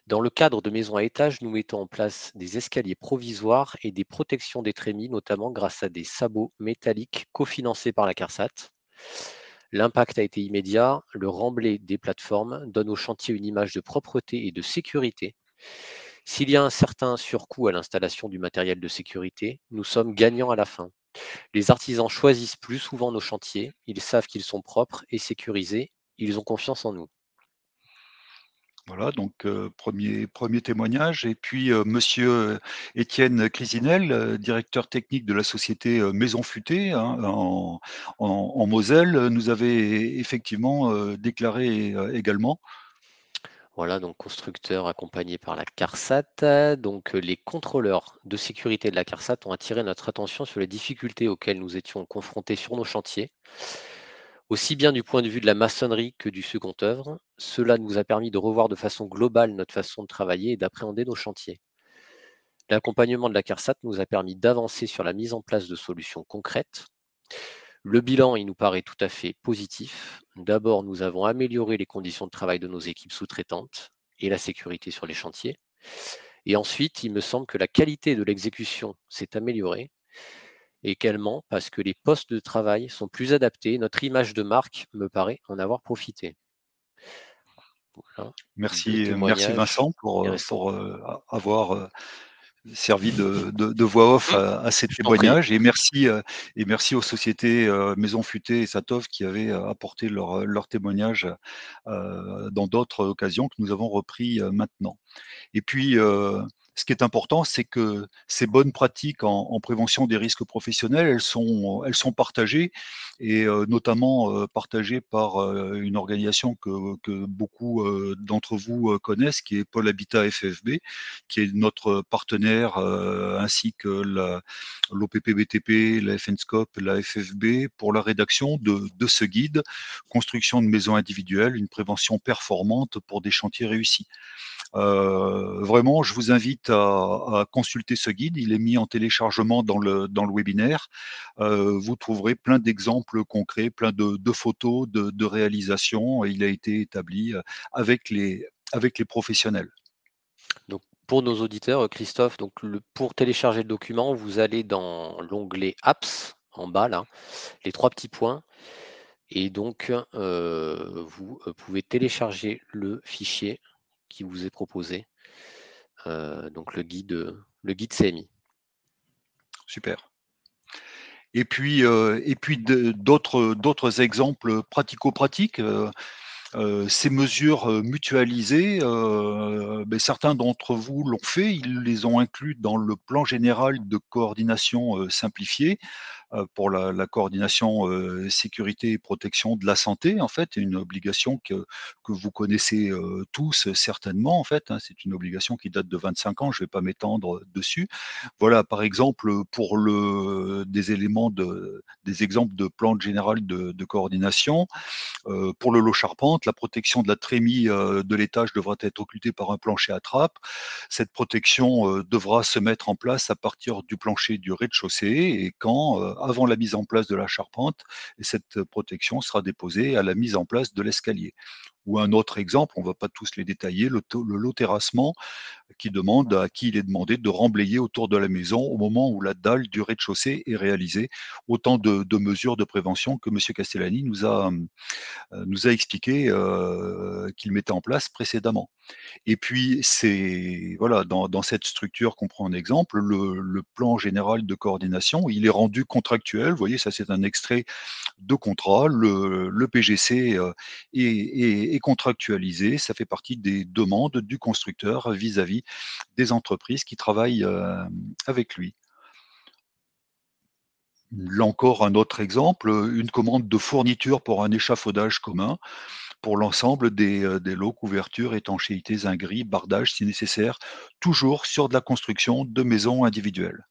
Dans le cadre de maisons à étages, nous mettons en place des escaliers provisoires et des protections des trémies, notamment grâce à des sabots métalliques cofinancés par la CARSAT. L'impact a été immédiat. Le remblai des plateformes donne au chantier une image de propreté et de sécurité. S'il y a un certain surcoût à l'installation du matériel de sécurité, nous sommes gagnants à la fin. Les artisans choisissent plus souvent nos chantiers, ils savent qu'ils sont propres et sécurisés, ils ont confiance en nous. Voilà, donc premier témoignage et puis, monsieur, Étienne Crisinel, directeur technique de la société, Maison Futée, hein, en Moselle, nous avait effectivement, déclaré, également. Voilà, donc constructeur accompagné par la CARSAT. Donc les contrôleurs de sécurité de la CARSAT ont attiré notre attention sur les difficultés auxquelles nous étions confrontés sur nos chantiers. Aussi bien du point de vue de la maçonnerie que du second œuvre, cela nous a permis de revoir de façon globale notre façon de travailler et d'appréhender nos chantiers. L'accompagnement de la CARSAT nous a permis d'avancer sur la mise en place de solutions concrètes. Le bilan, il nous paraît tout à fait positif. D'abord, nous avons amélioré les conditions de travail de nos équipes sous-traitantes et la sécurité sur les chantiers. Et ensuite, il me semble que la qualité de l'exécution s'est améliorée également parce que les postes de travail sont plus adaptés. Notre image de marque me paraît en avoir profité. Voilà, deux Merci témoignages Vincent intéressants. pour, avoir, servi de voix off à ces Je t'en prie. témoignages et merci aux sociétés, Maison Futée et Satov qui avaient, apporté leur témoignage, dans d'autres occasions que nous avons repris, maintenant. Et puis, ce qui est important, c'est que ces bonnes pratiques en prévention des risques professionnels, elles sont partagées et notamment partagées par une organisation que beaucoup d'entre vous connaissent, qui est Pôle Habitat FFB, qui est notre partenaire, ainsi que l'OPP-BTP, la FNSCOP, la FFB, pour la rédaction de ce guide « Construction de maisons individuelles, une prévention performante pour des chantiers réussis ». Vraiment, je vous invite à consulter ce guide. Il est mis en téléchargement dans le webinaire. Vous trouverez plein d'exemples concrets, plein de photos, de réalisations. Et il a été établi avec les professionnels. Donc, pour nos auditeurs, Christophe, donc pour télécharger le document, vous allez dans l'onglet Apps, en bas, là, les 3 petits points. Et donc, vous pouvez télécharger le fichier qui vous est proposé, donc le guide CMI. Super. Et puis d'autres exemples pratico-pratiques. Ces mesures mutualisées, certains d'entre vous l'ont fait, ils les ont inclus dans le plan général de coordination simplifié pour la coordination sécurité et protection de la santé, en fait, une obligation que vous connaissez tous certainement, en fait, hein, c'est une obligation qui date de 25 ans, je ne vais pas m'étendre dessus. Voilà, par exemple, pour des exemples de plan général de coordination, pour le lot charpente, la protection de la trémie de l'étage devra être occultée par un plancher à trappe. Cette protection devra se mettre en place à partir du plancher du rez-de-chaussée et quand, avant la mise en place de la charpente, et cette protection sera déposée à la mise en place de l'escalier. Ou un autre exemple, on ne va pas tous les détailler, le lot terrassement qui demande à qui il est demandé de remblayer autour de la maison au moment où la dalle du rez-de-chaussée est réalisée. Autant de mesures de prévention que M. Castellani nous a expliqué qu'il mettait en place précédemment. Et puis, c'est voilà, dans cette structure qu'on prend en exemple, le plan général de coordination, il est rendu contractuel. Vous voyez, ça c'est un extrait de contrat. Le PGC est contractualisé. Ça fait partie des demandes du constructeur vis-à-vis des entreprises qui travaillent avec lui. Là encore, un autre exemple, une commande de fourniture pour un échafaudage commun pour l'ensemble des lots, couvertures, étanchéité, zinguerie, bardage si nécessaire, toujours sur de la construction de maisons individuelles.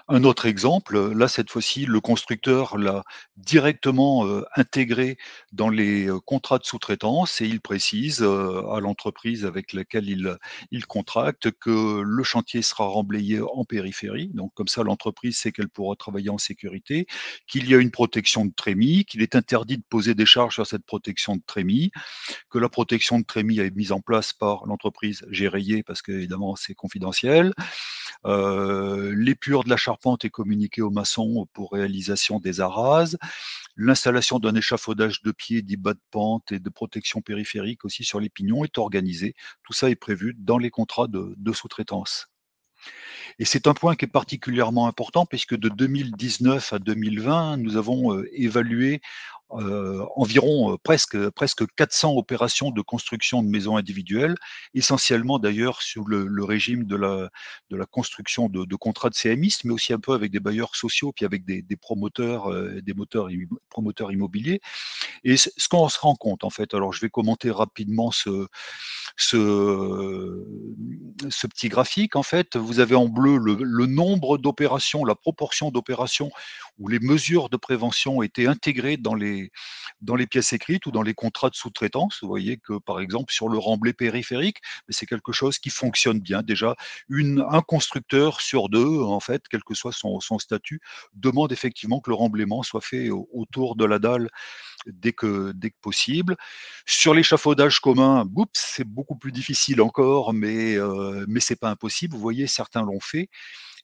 Un autre exemple, là cette fois-ci, le constructeur l'a directement intégré dans les contrats de sous-traitance et il précise à l'entreprise avec laquelle il contracte que le chantier sera remblayé en périphérie. Donc comme ça, l'entreprise sait qu'elle pourra travailler en sécurité, qu'il y a une protection de trémie, qu'il est interdit de poser des charges sur cette protection de trémie, que la protection de trémie est mise en place par l'entreprise. J'ai rayé parce qu'évidemment c'est confidentiel. L'épure de la charpente est communiquée aux maçons pour réalisation des arases. L'installation d'un échafaudage de pied, dit bas de pente et de protection périphérique aussi sur les pignons est organisée. Tout ça est prévu dans les contrats de sous-traitance. Et c'est un point qui est particulièrement important puisque de 2019 à 2020, nous avons évalué environ presque 400 opérations de construction de maisons individuelles, essentiellement d'ailleurs sous le régime de la construction de contrats de CMistes, mais aussi un peu avec des bailleurs sociaux, puis avec des promoteurs, promoteurs immobiliers. Et ce qu'on se rend compte, en fait, alors je vais commenter rapidement ce petit graphique, en fait, vous avez en bleu le nombre d'opérations, la proportion d'opérations où les mesures de prévention étaient intégrées dans les pièces écrites ou dans les contrats de sous-traitance. Vous voyez que, par exemple, sur le remblai périphérique, c'est quelque chose qui fonctionne bien. Déjà, un constructeur sur deux, en fait, quel que soit son statut, demande effectivement que le remblaiement soit fait autour de la dalle dès que possible. Sur l'échafaudage commun, c'est beaucoup plus difficile encore, mais c'est pas impossible. Vous voyez, certains l'ont fait.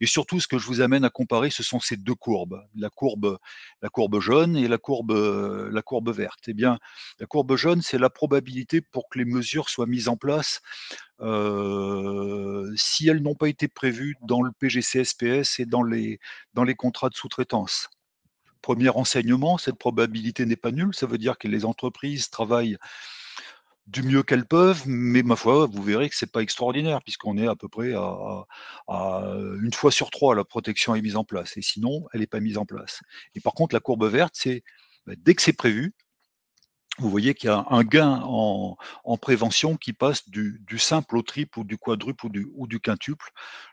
Et surtout, ce que je vous amène à comparer, ce sont ces deux courbes, la courbe jaune et la courbe verte. Eh bien, la courbe jaune, c'est la probabilité pour que les mesures soient mises en place si elles n'ont pas été prévues dans le PGC-SPS et dans les contrats de sous-traitance. Premier enseignement, cette probabilité n'est pas nulle. Ça veut dire que les entreprises travaillent du mieux qu'elles peuvent, mais ma foi, vous verrez que c'est pas extraordinaire puisqu'on est à peu près à 1 fois sur 3 la protection est mise en place et sinon elle est pas mise en place. Et par contre la courbe verte, c'est, dès que c'est prévu, vous voyez qu'il y a un gain en prévention qui passe du simple au triple ou du quadruple ou du quintuple,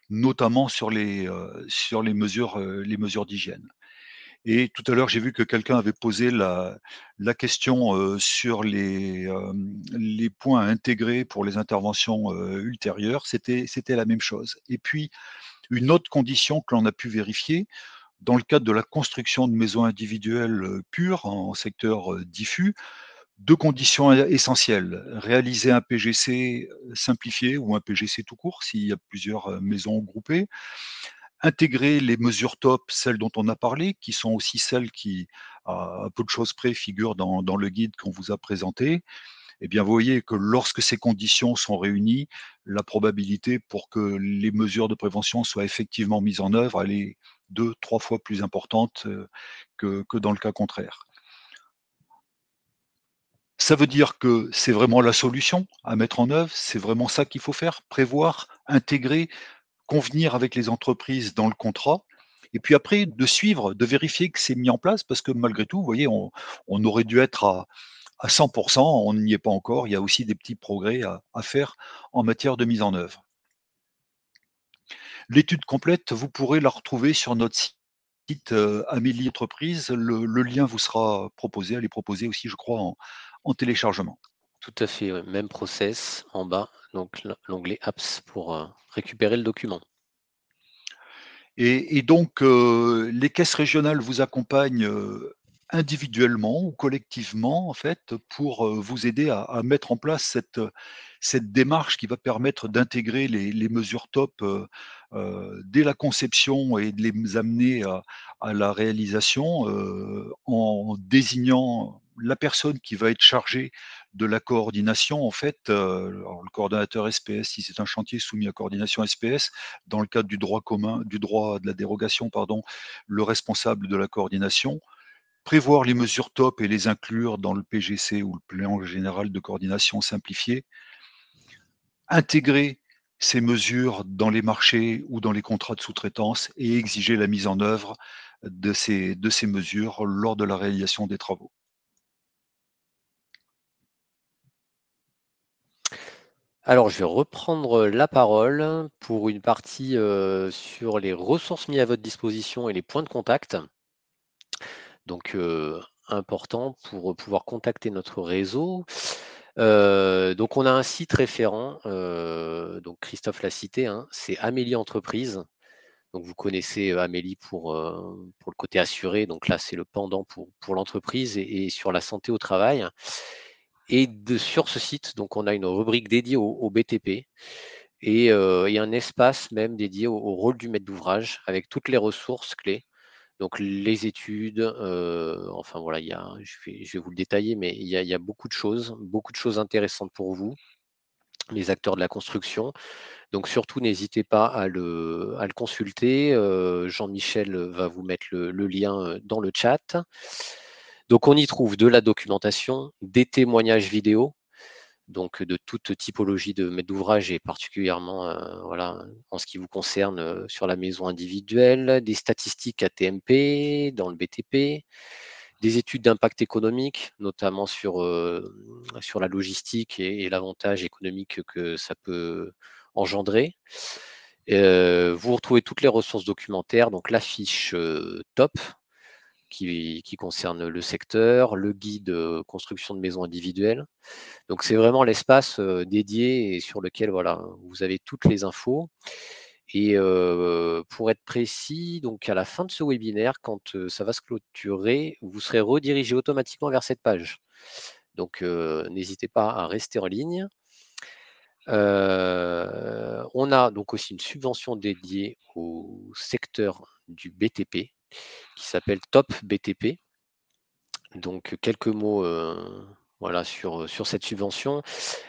notamment sur les mesures d'hygiène. Et tout à l'heure, j'ai vu que quelqu'un avait posé la question, sur les points à intégrer pour les interventions, ultérieures. C'était la même chose. Et puis, une autre condition que l'on a pu vérifier, dans le cadre de la construction de maisons individuelles, pures en secteur, diffus, 2 conditions essentielles. Réaliser un PGC, simplifié ou un PGC tout court, s'il y a plusieurs, maisons groupées. Intégrer les mesures top, celles dont on a parlé, qui sont aussi celles qui, à peu de choses près, figurent dans le guide qu'on vous a présenté. Eh bien, vous voyez que lorsque ces conditions sont réunies, la probabilité pour que les mesures de prévention soient effectivement mises en œuvre, elle est 2-3 fois plus importante, que dans le cas contraire. Ça veut dire que c'est vraiment la solution à mettre en œuvre, c'est vraiment ça qu'il faut faire, prévoir, intégrer, convenir avec les entreprises dans le contrat et puis après de suivre, de vérifier que c'est mis en place parce que malgré tout, vous voyez, on aurait dû être à 100, on n'y est pas encore. Il y a aussi des petits progrès à faire en matière de mise en œuvre. L'étude complète, vous pourrez la retrouver sur notre site, Amélie Entreprise. Le lien vous sera proposé, elle est proposée aussi, je crois, en téléchargement. Tout à fait, ouais, même process en bas, donc l'onglet Apps pour récupérer le document. Et donc, les caisses régionales vous accompagnent, individuellement ou collectivement, en fait, pour, vous aider à mettre en place cette démarche qui va permettre d'intégrer les mesures top, dès la conception et de les amener à la réalisation, en désignant la personne qui va être chargée de la coordination, en fait, alors le coordonnateur SPS, si c'est un chantier soumis à coordination SPS, dans le cadre du droit commun, du droit de la dérogation, pardon, le responsable de la coordination, prévoir les mesures top et les inclure dans le PGC ou le plan général de coordination simplifié, intégrer ces mesures dans les marchés ou dans les contrats de sous-traitance et exiger la mise en œuvre de ces mesures lors de la réalisation des travaux. Alors, je vais reprendre la parole pour une partie sur les ressources mises à votre disposition et les points de contact. Donc, important pour pouvoir contacter notre réseau. Donc, on a un site référent, donc Christophe l'a cité, hein, c'est Amélie Entreprise. Donc, vous connaissez Amélie pour le côté assuré. Donc là, c'est le pendant pour l'entreprise et sur la santé au travail. Et sur ce site, donc on a une rubrique dédiée au BTP et un espace même dédié au rôle du maître d'ouvrage avec toutes les ressources clés. Donc les études, enfin voilà, je vais vous le détailler, mais il y a beaucoup de choses intéressantes pour vous, les acteurs de la construction. Donc surtout, n'hésitez pas à le consulter. Jean-Michel va vous mettre le lien dans le chat. Donc on y trouve de la documentation, des témoignages vidéo, donc de toute typologie de maître d'ouvrage et particulièrement voilà, en ce qui vous concerne sur la maison individuelle, des statistiques ATMP dans le BTP, des études d'impact économique, notamment sur la logistique et l'avantage économique que ça peut engendrer. Vous retrouvez toutes les ressources documentaires, donc la fiche top qui concerne le secteur, le guide construction de maisons individuelles. Donc c'est vraiment l'espace dédié et sur lequel voilà, vous avez toutes les infos. Et pour être précis, donc à la fin de ce webinaire, quand ça va se clôturer, vous serez redirigé automatiquement vers cette page. Donc n'hésitez pas à rester en ligne. On a donc aussi une subvention dédiée au secteur du BTP qui s'appelle Top BTP. Donc quelques mots voilà, sur cette subvention.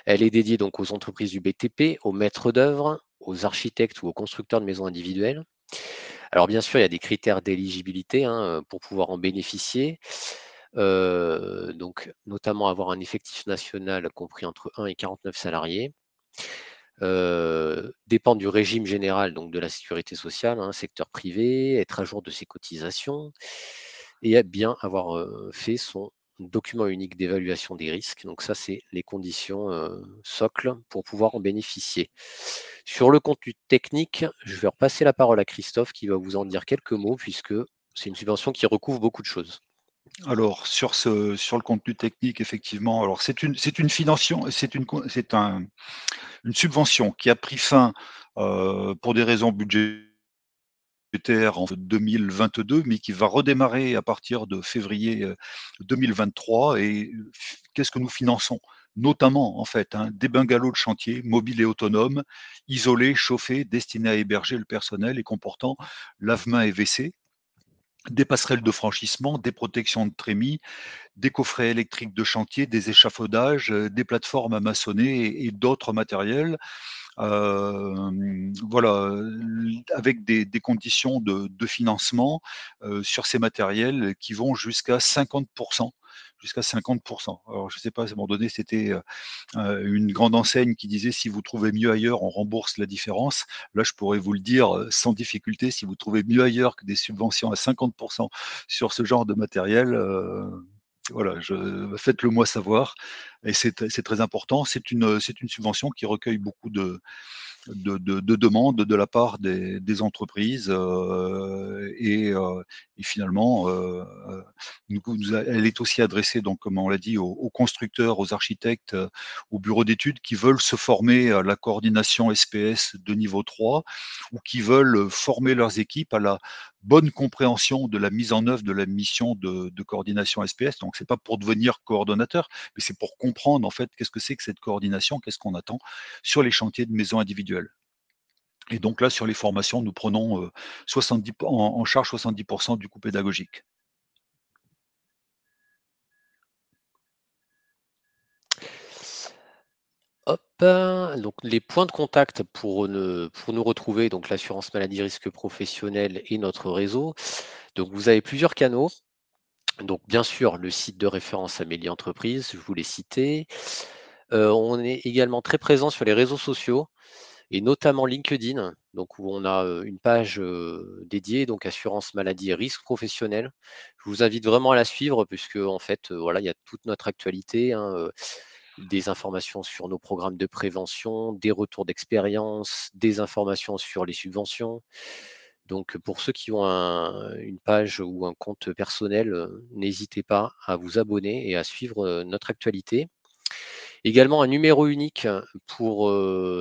Elle est dédiée donc aux entreprises du BTP, aux maîtres d'œuvre, aux architectes ou aux constructeurs de maisons individuelles. Alors bien sûr, il y a des critères d'éligibilité hein, pour pouvoir en bénéficier. Donc notamment avoir un effectif national compris entre 1 et 49 salariés. Dépend du régime général, donc de la sécurité sociale, hein, secteur privé, être à jour de ses cotisations et bien avoir fait son document unique d'évaluation des risques. Donc ça, c'est les conditions socles pour pouvoir en bénéficier. Sur le contenu technique, je vais repasser la parole à Christophe qui va vous en dire quelques mots puisque c'est une subvention qui recouvre beaucoup de choses. Alors sur le contenu technique, effectivement, alors c'est une subvention qui a pris fin, pour des raisons budgétaires en 2022, mais qui va redémarrer à partir de février, 2023 et qu'est-ce que nous finançons? Notamment, en fait, hein, des bungalows de chantier, mobiles et autonomes, isolés, chauffés, destinés à héberger le personnel et comportant lave-mains et WC, des passerelles de franchissement, des protections de trémies, des coffrets électriques de chantier, des échafaudages, des plateformes à maçonner et d'autres matériels. Voilà, avec des conditions de financement, sur ces matériels qui vont jusqu'à 50 jusqu'à 50. Alors je ne sais pas, à un moment donné, c'était, une grande enseigne qui disait: «Si vous trouvez mieux ailleurs, on rembourse la différence». Là, je pourrais vous le dire, sans difficulté, si vous trouvez mieux ailleurs que des subventions à 50 sur ce genre de matériel, voilà, faites-le moi savoir et c'est très important. C'est une subvention qui recueille beaucoup de demandes de la part des entreprises, et finalement, elle est aussi adressée, donc comme on l'a dit, aux constructeurs, aux architectes, aux bureaux d'études qui veulent se former à la coordination SPS de niveau 3 ou qui veulent former leurs équipes à la bonne compréhension de la mise en œuvre de la mission de coordination SPS. Donc c'est pas pour devenir coordonnateur, mais c'est pour comprendre en fait qu'est-ce que c'est que cette coordination, qu'est-ce qu'on attend sur les chantiers de maisons individuelles. Et donc là, sur les formations, nous prenons 70 en charge 70 du coût pédagogique. Hop, donc les points de contact pour nous retrouver, donc l'assurance maladie risque professionnel et notre réseau. Donc vous avez plusieurs canaux. Donc bien sûr, le site de référence Amélie Entreprise, je vous l'ai cité. On est également très présent sur les réseaux sociaux et notamment LinkedIn, donc où on a une page dédiée, donc assurance maladie et risque professionnel. Je vous invite vraiment à la suivre puisque en fait, voilà, il y a toute notre actualité, hein, des informations sur nos programmes de prévention, des retours d'expérience, des informations sur les subventions. Donc pour ceux qui ont une page ou un compte personnel, n'hésitez pas à vous abonner et à suivre notre actualité. Également un numéro unique pour,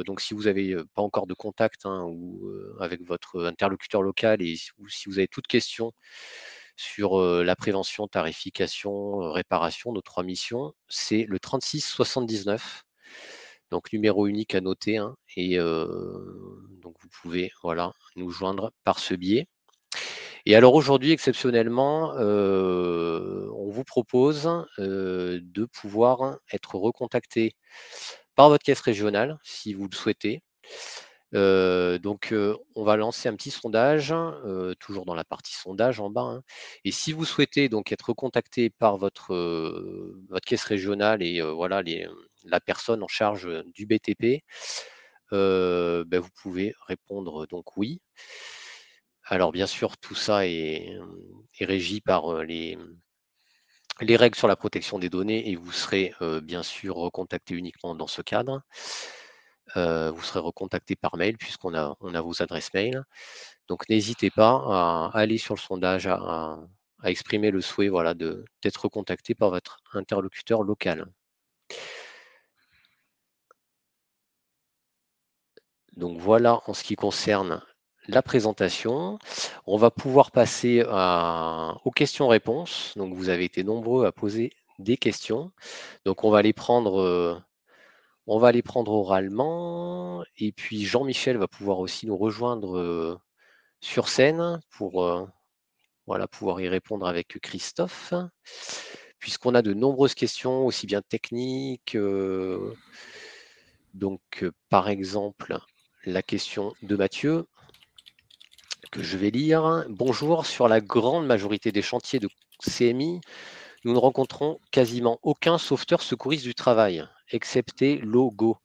donc si vous n'avez pas encore de contact, hein, ou avec votre interlocuteur local ou si vous avez toute question sur la prévention, tarification, réparation, nos 3 missions, c'est le 36 79. Donc numéro unique à noter, hein, et donc vous pouvez, voilà, nous joindre par ce biais. Et alors aujourd'hui, exceptionnellement, on vous propose de pouvoir être recontacté par votre caisse régionale, si vous le souhaitez. Donc, on va lancer un petit sondage, toujours dans la partie sondage en bas, hein. Et si vous souhaitez donc être recontacté par votre caisse régionale et voilà la personne en charge du BTP, vous pouvez répondre donc oui. Alors bien sûr, tout ça est régi par les règles sur la protection des données et vous serez bien sûr recontacté uniquement dans ce cadre. Vous serez recontacté par mail puisqu'on a vos adresses mail. Donc n'hésitez pas à aller sur le sondage, à exprimer le souhait, voilà, d'être recontacté par votre interlocuteur local. Donc voilà en ce qui concerne la présentation. On va pouvoir passer aux questions-réponses. Donc vous avez été nombreux à poser des questions. Donc on va les prendre oralement. Et puis Jean-Michel va pouvoir aussi nous rejoindre sur scène pour voilà, pouvoir y répondre avec Christophe. Puisqu'on a de nombreuses questions, aussi bien techniques. Par exemple, la question de Mathieu, que je vais lire. Bonjour, sur la grande majorité des chantiers de CMI, Nous ne rencontrons quasiment aucun sauveteur secouriste du travail, excepté Logo.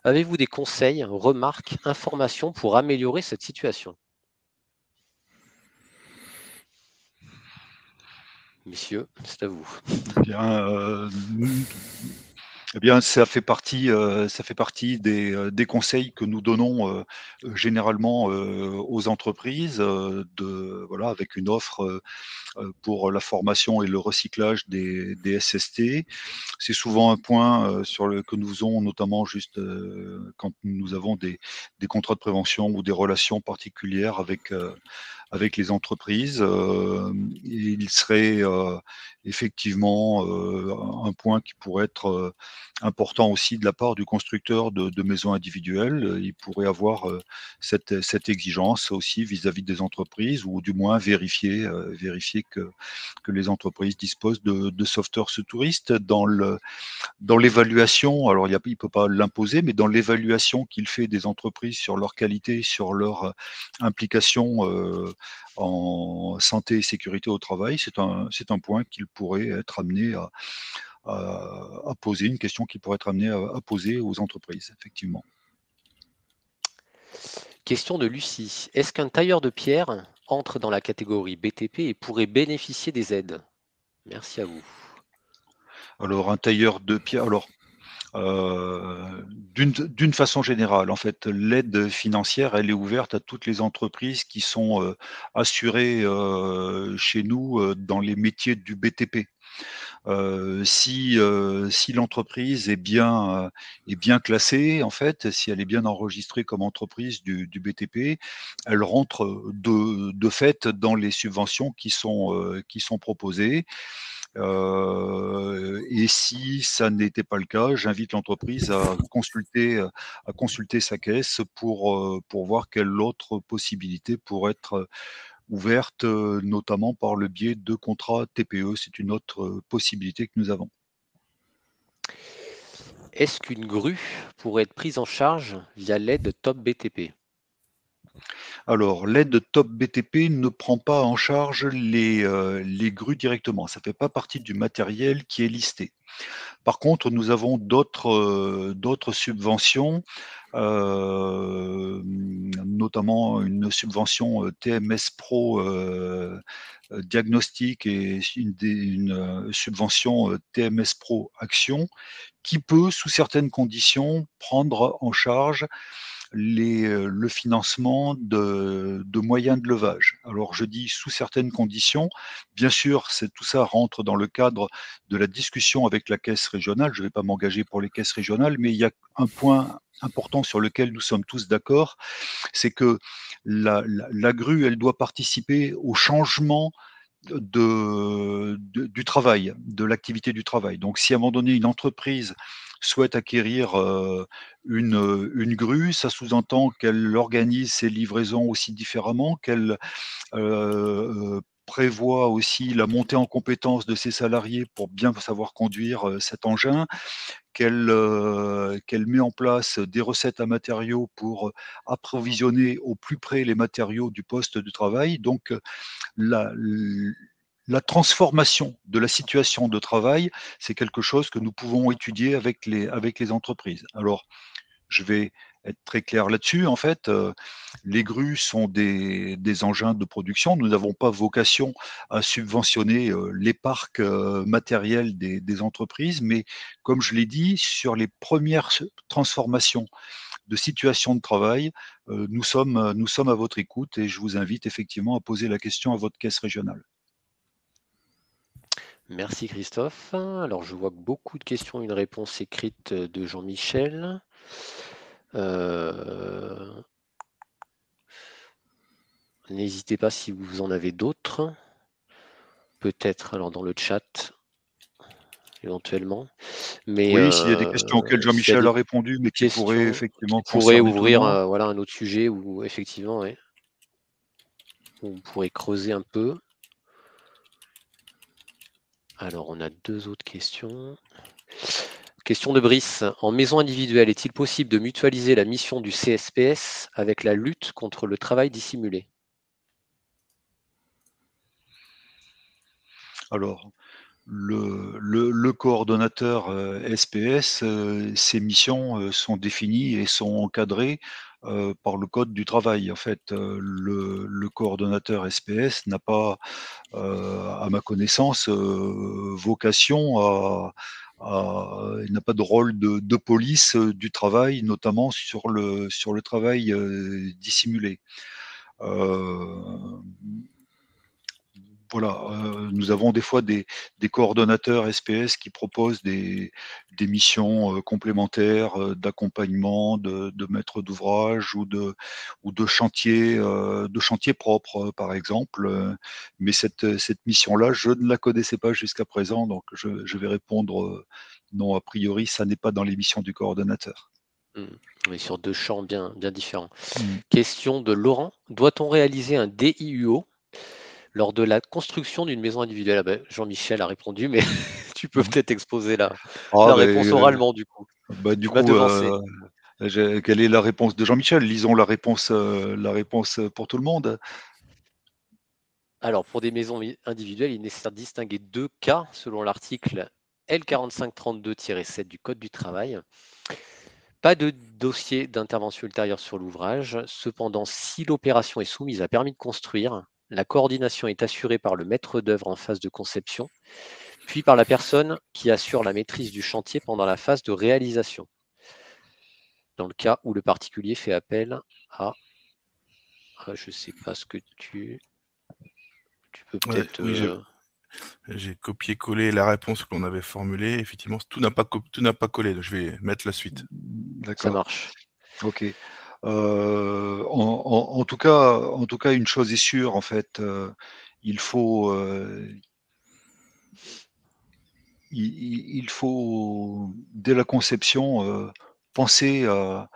Avez-vous des conseils, remarques, informations pour améliorer cette situation? Messieurs, c'est à vous. Eh bien, ça fait partie des conseils que nous donnons généralement aux entreprises, voilà, avec une offre pour la formation et le recyclage des SST. C'est souvent un point que nous faisons, notamment juste quand nous avons des contrats de prévention ou des relations particulières avec les entreprises. Il serait effectivement un point qui pourrait être important aussi de la part du constructeur de maisons individuelles. Il pourrait avoir cette exigence aussi vis-à-vis des entreprises, ou du moins vérifier que les entreprises disposent de sauveteurs secouristes dans l'évaluation. Alors, il ne peut pas l'imposer, mais dans l'évaluation qu'il fait des entreprises sur leur qualité, sur leur implication en santé et sécurité au travail, c'est un point qu'il pourrait être amené à poser, une question qu'il pourrait être amené à poser aux entreprises, effectivement. Question de Lucie. Est-ce qu'un tailleur de pierre entre dans la catégorie BTP et pourrait bénéficier des aides? Merci à vous. Alors, un tailleur de pierre, d'une façon générale, en fait, l'aide financière, elle est ouverte à toutes les entreprises qui sont assurées chez nous dans les métiers du BTP. Si l'entreprise est bien classée, en fait, si elle est bien enregistrée comme entreprise du BTP, elle rentre de fait dans les subventions qui sont proposées. Et si ça n'était pas le cas, j'invite l'entreprise à consulter sa caisse pour voir quelle autre possibilité pourrait être ouverte, notamment par le biais de contrats TPE. C'est une autre possibilité que nous avons. Est-ce qu'une grue pourrait être prise en charge via l'aide Top BTP? Alors, l'aide Top BTP ne prend pas en charge les grues directement. Ça ne fait pas partie du matériel qui est listé. Par contre, nous avons d'autres subventions, notamment une subvention TMS Pro diagnostic, et une subvention TMS Pro Action, qui peut, sous certaines conditions, prendre en charge le financement de moyens de levage. Alors, je dis sous certaines conditions. Bien sûr, tout ça rentre dans le cadre de la discussion avec la caisse régionale. Je ne vais pas m'engager pour les caisses régionales, mais il y a un point important sur lequel nous sommes tous d'accord, c'est que la grue, elle doit participer au changement du travail, de l'activité du travail. Donc, si à un moment donné, une entreprise souhaite acquérir une grue, ça sous-entend qu'elle organise ses livraisons aussi différemment, qu'elle prévoit aussi la montée en compétence de ses salariés pour bien savoir conduire cet engin, qu'elle met en place des recettes à matériaux pour approvisionner au plus près les matériaux du poste de travail. Donc, la transformation de la situation de travail, c'est quelque chose que nous pouvons étudier avec les entreprises. Alors, je vais être très clair là-dessus. En fait, les grues sont des engins de production. Nous n'avons pas vocation à subventionner les parcs matériels des entreprises, mais comme je l'ai dit, sur les premières transformations de situation de travail, nous sommes à votre écoute, et je vous invite effectivement à poser la question à votre caisse régionale. Merci Christophe. Alors je vois beaucoup de questions, une réponse écrite de Jean-Michel. N'hésitez pas si vous en avez d'autres. Peut-être alors dans le chat, éventuellement. Mais oui, s'il y a des questions auxquelles Jean-Michel a répondu, mais qui pourraient effectivement ouvrir voilà, un autre sujet où effectivement, ouais, on pourrait creuser un peu. Alors, on a deux autres questions. Question de Brice. En maison individuelle, est-il possible de mutualiser la mission du CSPS avec la lutte contre le travail dissimulé? Alors, le coordonnateur SPS, ses missions sont définies et sont encadrées par le code du travail. En fait, le coordonnateur SPS n'a pas, à ma connaissance, vocation il n'a pas de rôle de police du travail, notamment sur le travail dissimulé. Voilà, nous avons des fois des coordonnateurs SPS qui proposent des missions complémentaires d'accompagnement de maître d'ouvrage ou de chantier propre, par exemple. Mais cette mission-là, je ne la connaissais pas jusqu'à présent, donc je vais répondre non, a priori, ça n'est pas dans les missions du coordonnateur. On est sur deux champs bien différents. Mmh. Question de Laurent. Doit-on réaliser un DIUO lors de la construction d'une maison individuelle? Ah ben, Jean-Michel a répondu, mais tu peux peut-être exposer la réponse oralement du coup. Du Tu m'as coup, devancé. quelle est la réponse de Jean-Michel? Lisons la réponse pour tout le monde. Alors, pour des maisons individuelles, il est nécessaire de distinguer deux cas selon l'article L4532-7 du Code du travail. Pas de dossier d'intervention ultérieure sur l'ouvrage. Cependant, si l'opération est soumise à permis de construire, la coordination est assurée par le maître d'œuvre en phase de conception, puis par la personne qui assure la maîtrise du chantier pendant la phase de réalisation. Dans le cas où le particulier fait appel à... je ne sais pas ce que tu peux peut-être... Oui, j'ai copié-collé la réponse que l'on avait formulée. Effectivement, tout n'a pas collé. Donc je vais mettre la suite. D'accord. Ça marche. Ok. En tout cas, une chose est sûre, en fait, il faut dès la conception penser à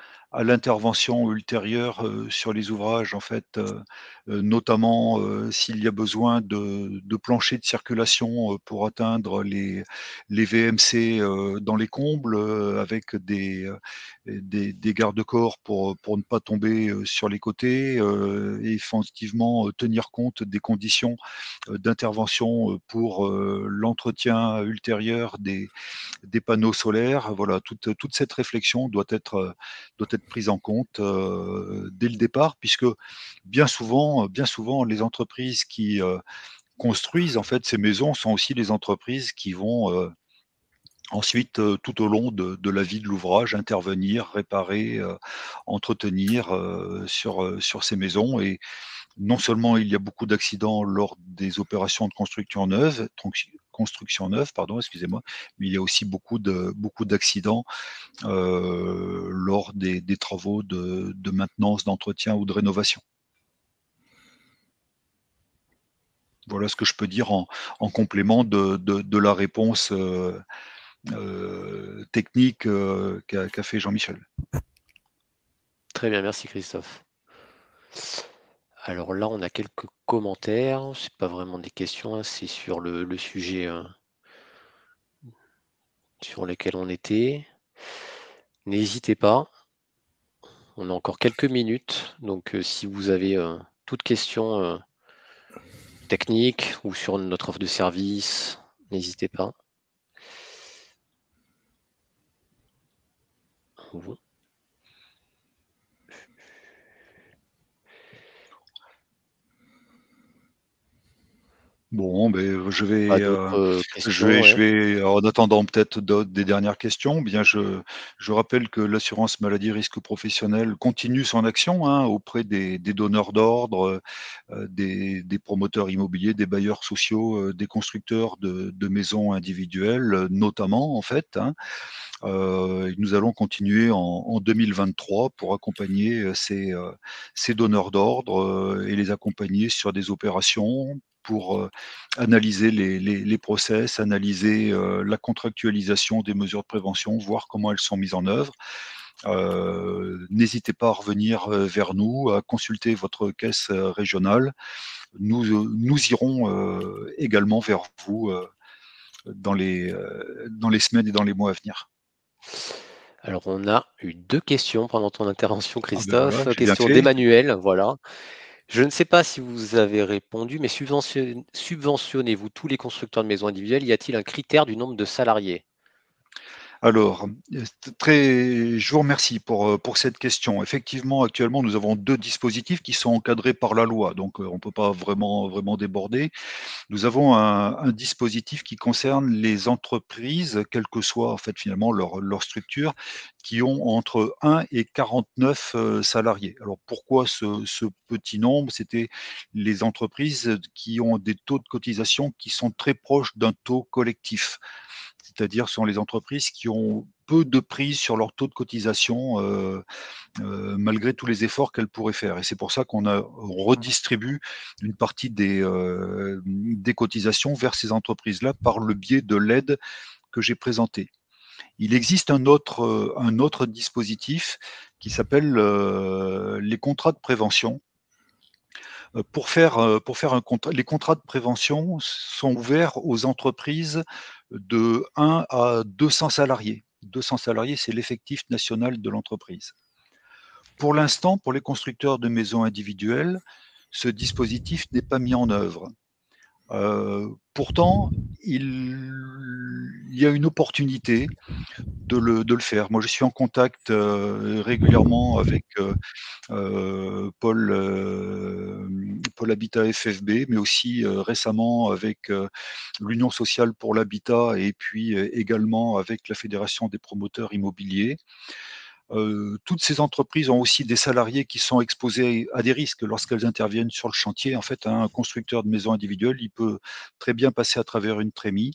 l'intervention ultérieure sur les ouvrages, en fait, notamment s'il y a besoin de planchers de circulation pour atteindre les VMC dans les combles, avec des garde-corps pour ne pas tomber sur les côtés, et effectivement tenir compte des conditions d'intervention pour l'entretien ultérieur des panneaux solaires. Voilà, toute cette réflexion doit être prise en compte dès le départ, puisque bien souvent, les entreprises qui construisent en fait ces maisons sont aussi les entreprises qui vont ensuite, tout au long de la vie de l'ouvrage, intervenir, réparer, entretenir sur ces maisons. Et non seulement il y a beaucoup d'accidents lors des opérations de construction neuve, excusez-moi, mais il y a aussi beaucoup d'accidents lors des travaux de maintenance, d'entretien ou de rénovation. Voilà ce que je peux dire en complément de la réponse technique qu'a fait Jean-Michel. Très bien, merci Christophe. Alors là, on a quelques commentaires. C'est pas vraiment des questions, hein, c'est sur le sujet sur lequel on était. N'hésitez pas. On a encore quelques minutes. Donc, si vous avez toute question technique ou sur notre offre de service, n'hésitez pas. Bon, ben, je vais, en attendant peut-être des dernières questions, bien je rappelle que l'assurance maladie risque professionnel continue son action auprès des donneurs d'ordre, des promoteurs immobiliers, des bailleurs sociaux, des constructeurs de maisons individuelles, notamment en fait. Nous allons continuer en 2023 pour accompagner ces donneurs d'ordre et les accompagner sur des opérations pour analyser les process, analyser la contractualisation des mesures de prévention, voir comment elles sont mises en œuvre. N'hésitez pas à revenir vers nous, à consulter votre caisse régionale. Nous irons également vers vous dans les semaines et dans les mois à venir. Alors, on a eu deux questions pendant ton intervention, Christophe. Voilà, question d'Emmanuel, voilà. Je ne sais pas si vous avez répondu, mais subventionnez-vous tous les constructeurs de maisons individuelles? Y a-t-il un critère du nombre de salariés? Alors, je vous remercie pour cette question. Effectivement, actuellement, nous avons 2 dispositifs qui sont encadrés par la loi, donc on ne peut pas vraiment déborder. Nous avons un dispositif qui concerne les entreprises, quelle que soit en fait finalement leur structure, qui ont entre 1 et 49 salariés. Alors pourquoi ce petit nombre? C'était les entreprises qui ont des taux de cotisation qui sont très proches d'un taux collectif. C'est-à-dire, ce sont les entreprises qui ont peu de prise sur leur taux de cotisation, malgré tous les efforts qu'elles pourraient faire. Et c'est pour ça on redistribue une partie des cotisations vers ces entreprises-là par le biais de l'aide que j'ai présentée. Il existe un autre dispositif qui s'appelle les contrats de prévention. Pour faire un contrat, les contrats de prévention sont ouverts aux entreprises de 1 à 200 salariés. 200 salariés, c'est l'effectif national de l'entreprise. Pour l'instant, pour les constructeurs de maisons individuelles, ce dispositif n'est pas mis en œuvre. Pourtant, il y a une opportunité de le faire. Moi, je suis en contact régulièrement avec Pôle Habitat FFB, mais aussi récemment avec l'Union sociale pour l'habitat et puis également avec la Fédération des promoteurs immobiliers. Toutes ces entreprises ont aussi des salariés qui sont exposés à des risques lorsqu'elles interviennent sur le chantier. En fait, un constructeur de maisons individuelles, il peut très bien passer à travers une trémie.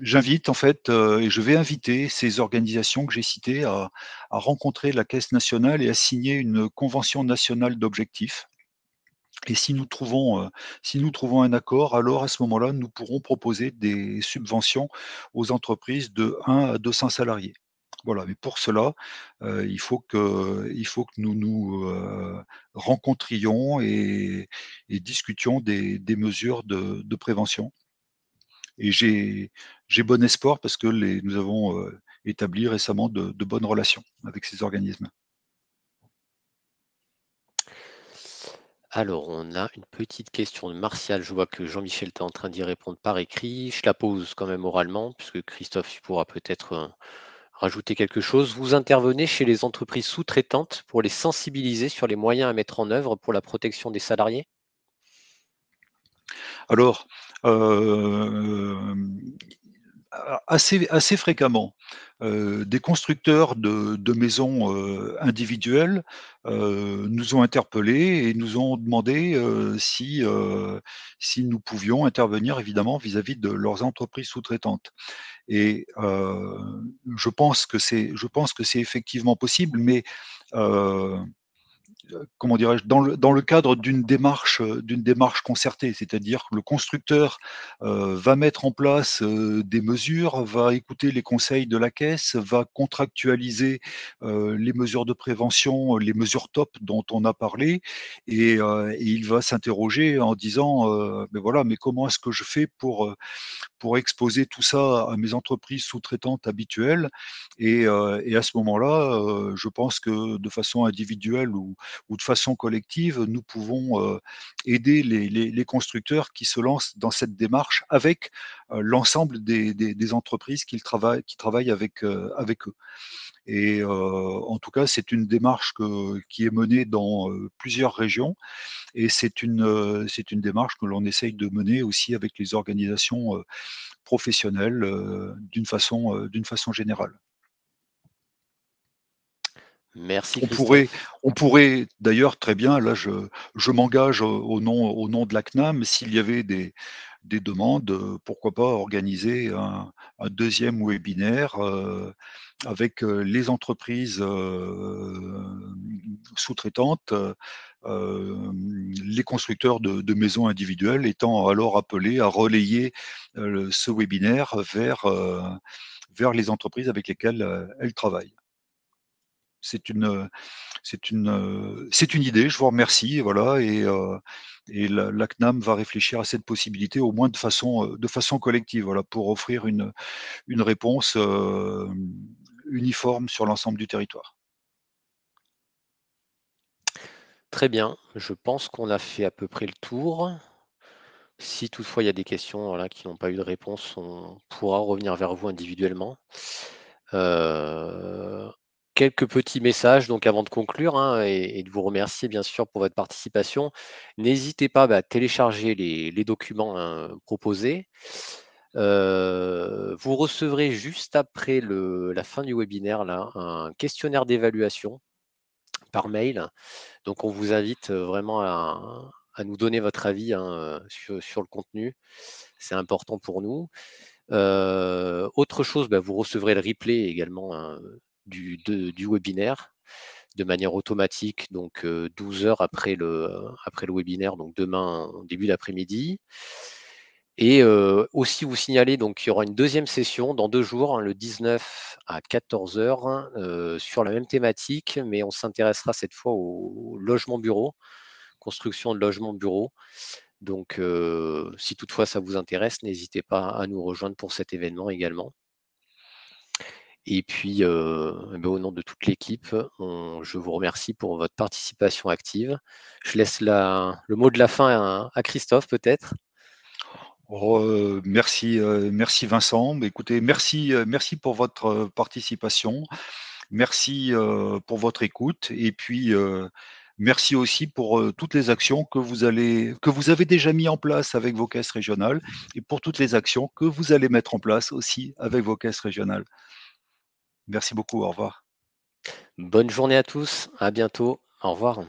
J'invite en fait, et je vais inviter ces organisations que j'ai citées à rencontrer la Caisse nationale et à signer une convention nationale d'objectifs. Et si nous trouvons un accord, alors à ce moment-là, nous pourrons proposer des subventions aux entreprises de 1 à 200 salariés. Voilà, mais pour cela, il faut que nous nous, rencontrions et discutions des mesures de prévention. Et j'ai bon espoir parce que nous avons établi récemment de bonnes relations avec ces organismes. Alors, on a une petite question de Martial. Je vois que Jean-Michel est en train d'y répondre par écrit. Je la pose quand même oralement, puisque Christophe il pourra peut-être rajouter quelque chose. Vous intervenez chez les entreprises sous-traitantes pour les sensibiliser sur les moyens à mettre en œuvre pour la protection des salariés? Alors, assez fréquemment, des constructeurs de maisons individuelles nous ont interpellés et nous ont demandé si nous pouvions intervenir évidemment vis-à-vis de leurs entreprises sous-traitantes. Et je pense que c'est effectivement possible, mais euh, comment dirais-je, dans le cadre d'une démarche concertée. C'est-à-dire que le constructeur va mettre en place des mesures, va écouter les conseils de la caisse, va contractualiser les mesures de prévention, les mesures top dont on a parlé, et il va s'interroger en disant mais voilà, mais comment est-ce que je fais pour exposer tout ça à mes entreprises sous-traitantes habituelles. Et à ce moment-là, je pense que de façon individuelle ou de façon collective, nous pouvons aider les constructeurs qui se lancent dans cette démarche avec l'ensemble des entreprises qui travaillent avec eux. Et en tout cas, c'est une démarche qui est menée dans plusieurs régions, et c'est une démarche que l'on essaye de mener aussi avec les organisations professionnelles d'une façon générale. Merci On pourrait, Christophe. on pourrait d'ailleurs très bien, là je m'engage au nom de la CNAM, s'il y avait des demandes, pourquoi pas organiser un deuxième webinaire avec les entreprises sous-traitantes, les constructeurs de maisons individuelles étant alors appelés à relayer ce webinaire vers les entreprises avec lesquelles elles travaillent. C'est c'est une idée, je vous remercie, voilà, et la CNAM va réfléchir à cette possibilité, au moins de façon collective, voilà, pour offrir une réponse uniforme sur l'ensemble du territoire. Très bien, je pense qu'on a fait à peu près le tour. Si toutefois il y a des questions, voilà, qui n'ont pas eu de réponse, on pourra revenir vers vous individuellement. Quelques petits messages donc avant de conclure, hein, et de vous remercier bien sûr pour votre participation. N'hésitez pas, à télécharger les documents, hein, proposés. Vous recevrez juste après la fin du webinaire là, un questionnaire d'évaluation par mail. Donc on vous invite vraiment à nous donner votre avis, hein, sur le contenu. C'est important pour nous. Autre chose, vous recevrez le replay également, hein, du webinaire de manière automatique, donc 12 heures après le webinaire, donc demain en début d'après-midi. Et aussi vous signaler donc qu'il y aura une deuxième session dans 2 jours, hein, le 19 à 14 heures, sur la même thématique, mais on s'intéressera cette fois au logement bureau, construction de logements bureaux. Donc si toutefois ça vous intéresse, n'hésitez pas à nous rejoindre pour cet événement également. Et puis, au nom de toute l'équipe, je vous remercie pour votre participation active. Je laisse le mot de la fin à Christophe peut-être. Merci, merci Vincent. Mais écoutez, merci, merci pour votre participation. Merci pour votre écoute. Et puis, merci aussi pour toutes les actions que vous avez déjà mis en place avec vos caisses régionales et pour toutes les actions que vous allez mettre en place aussi avec vos caisses régionales. Merci beaucoup. Au revoir. Bonne journée à tous, à bientôt, au revoir.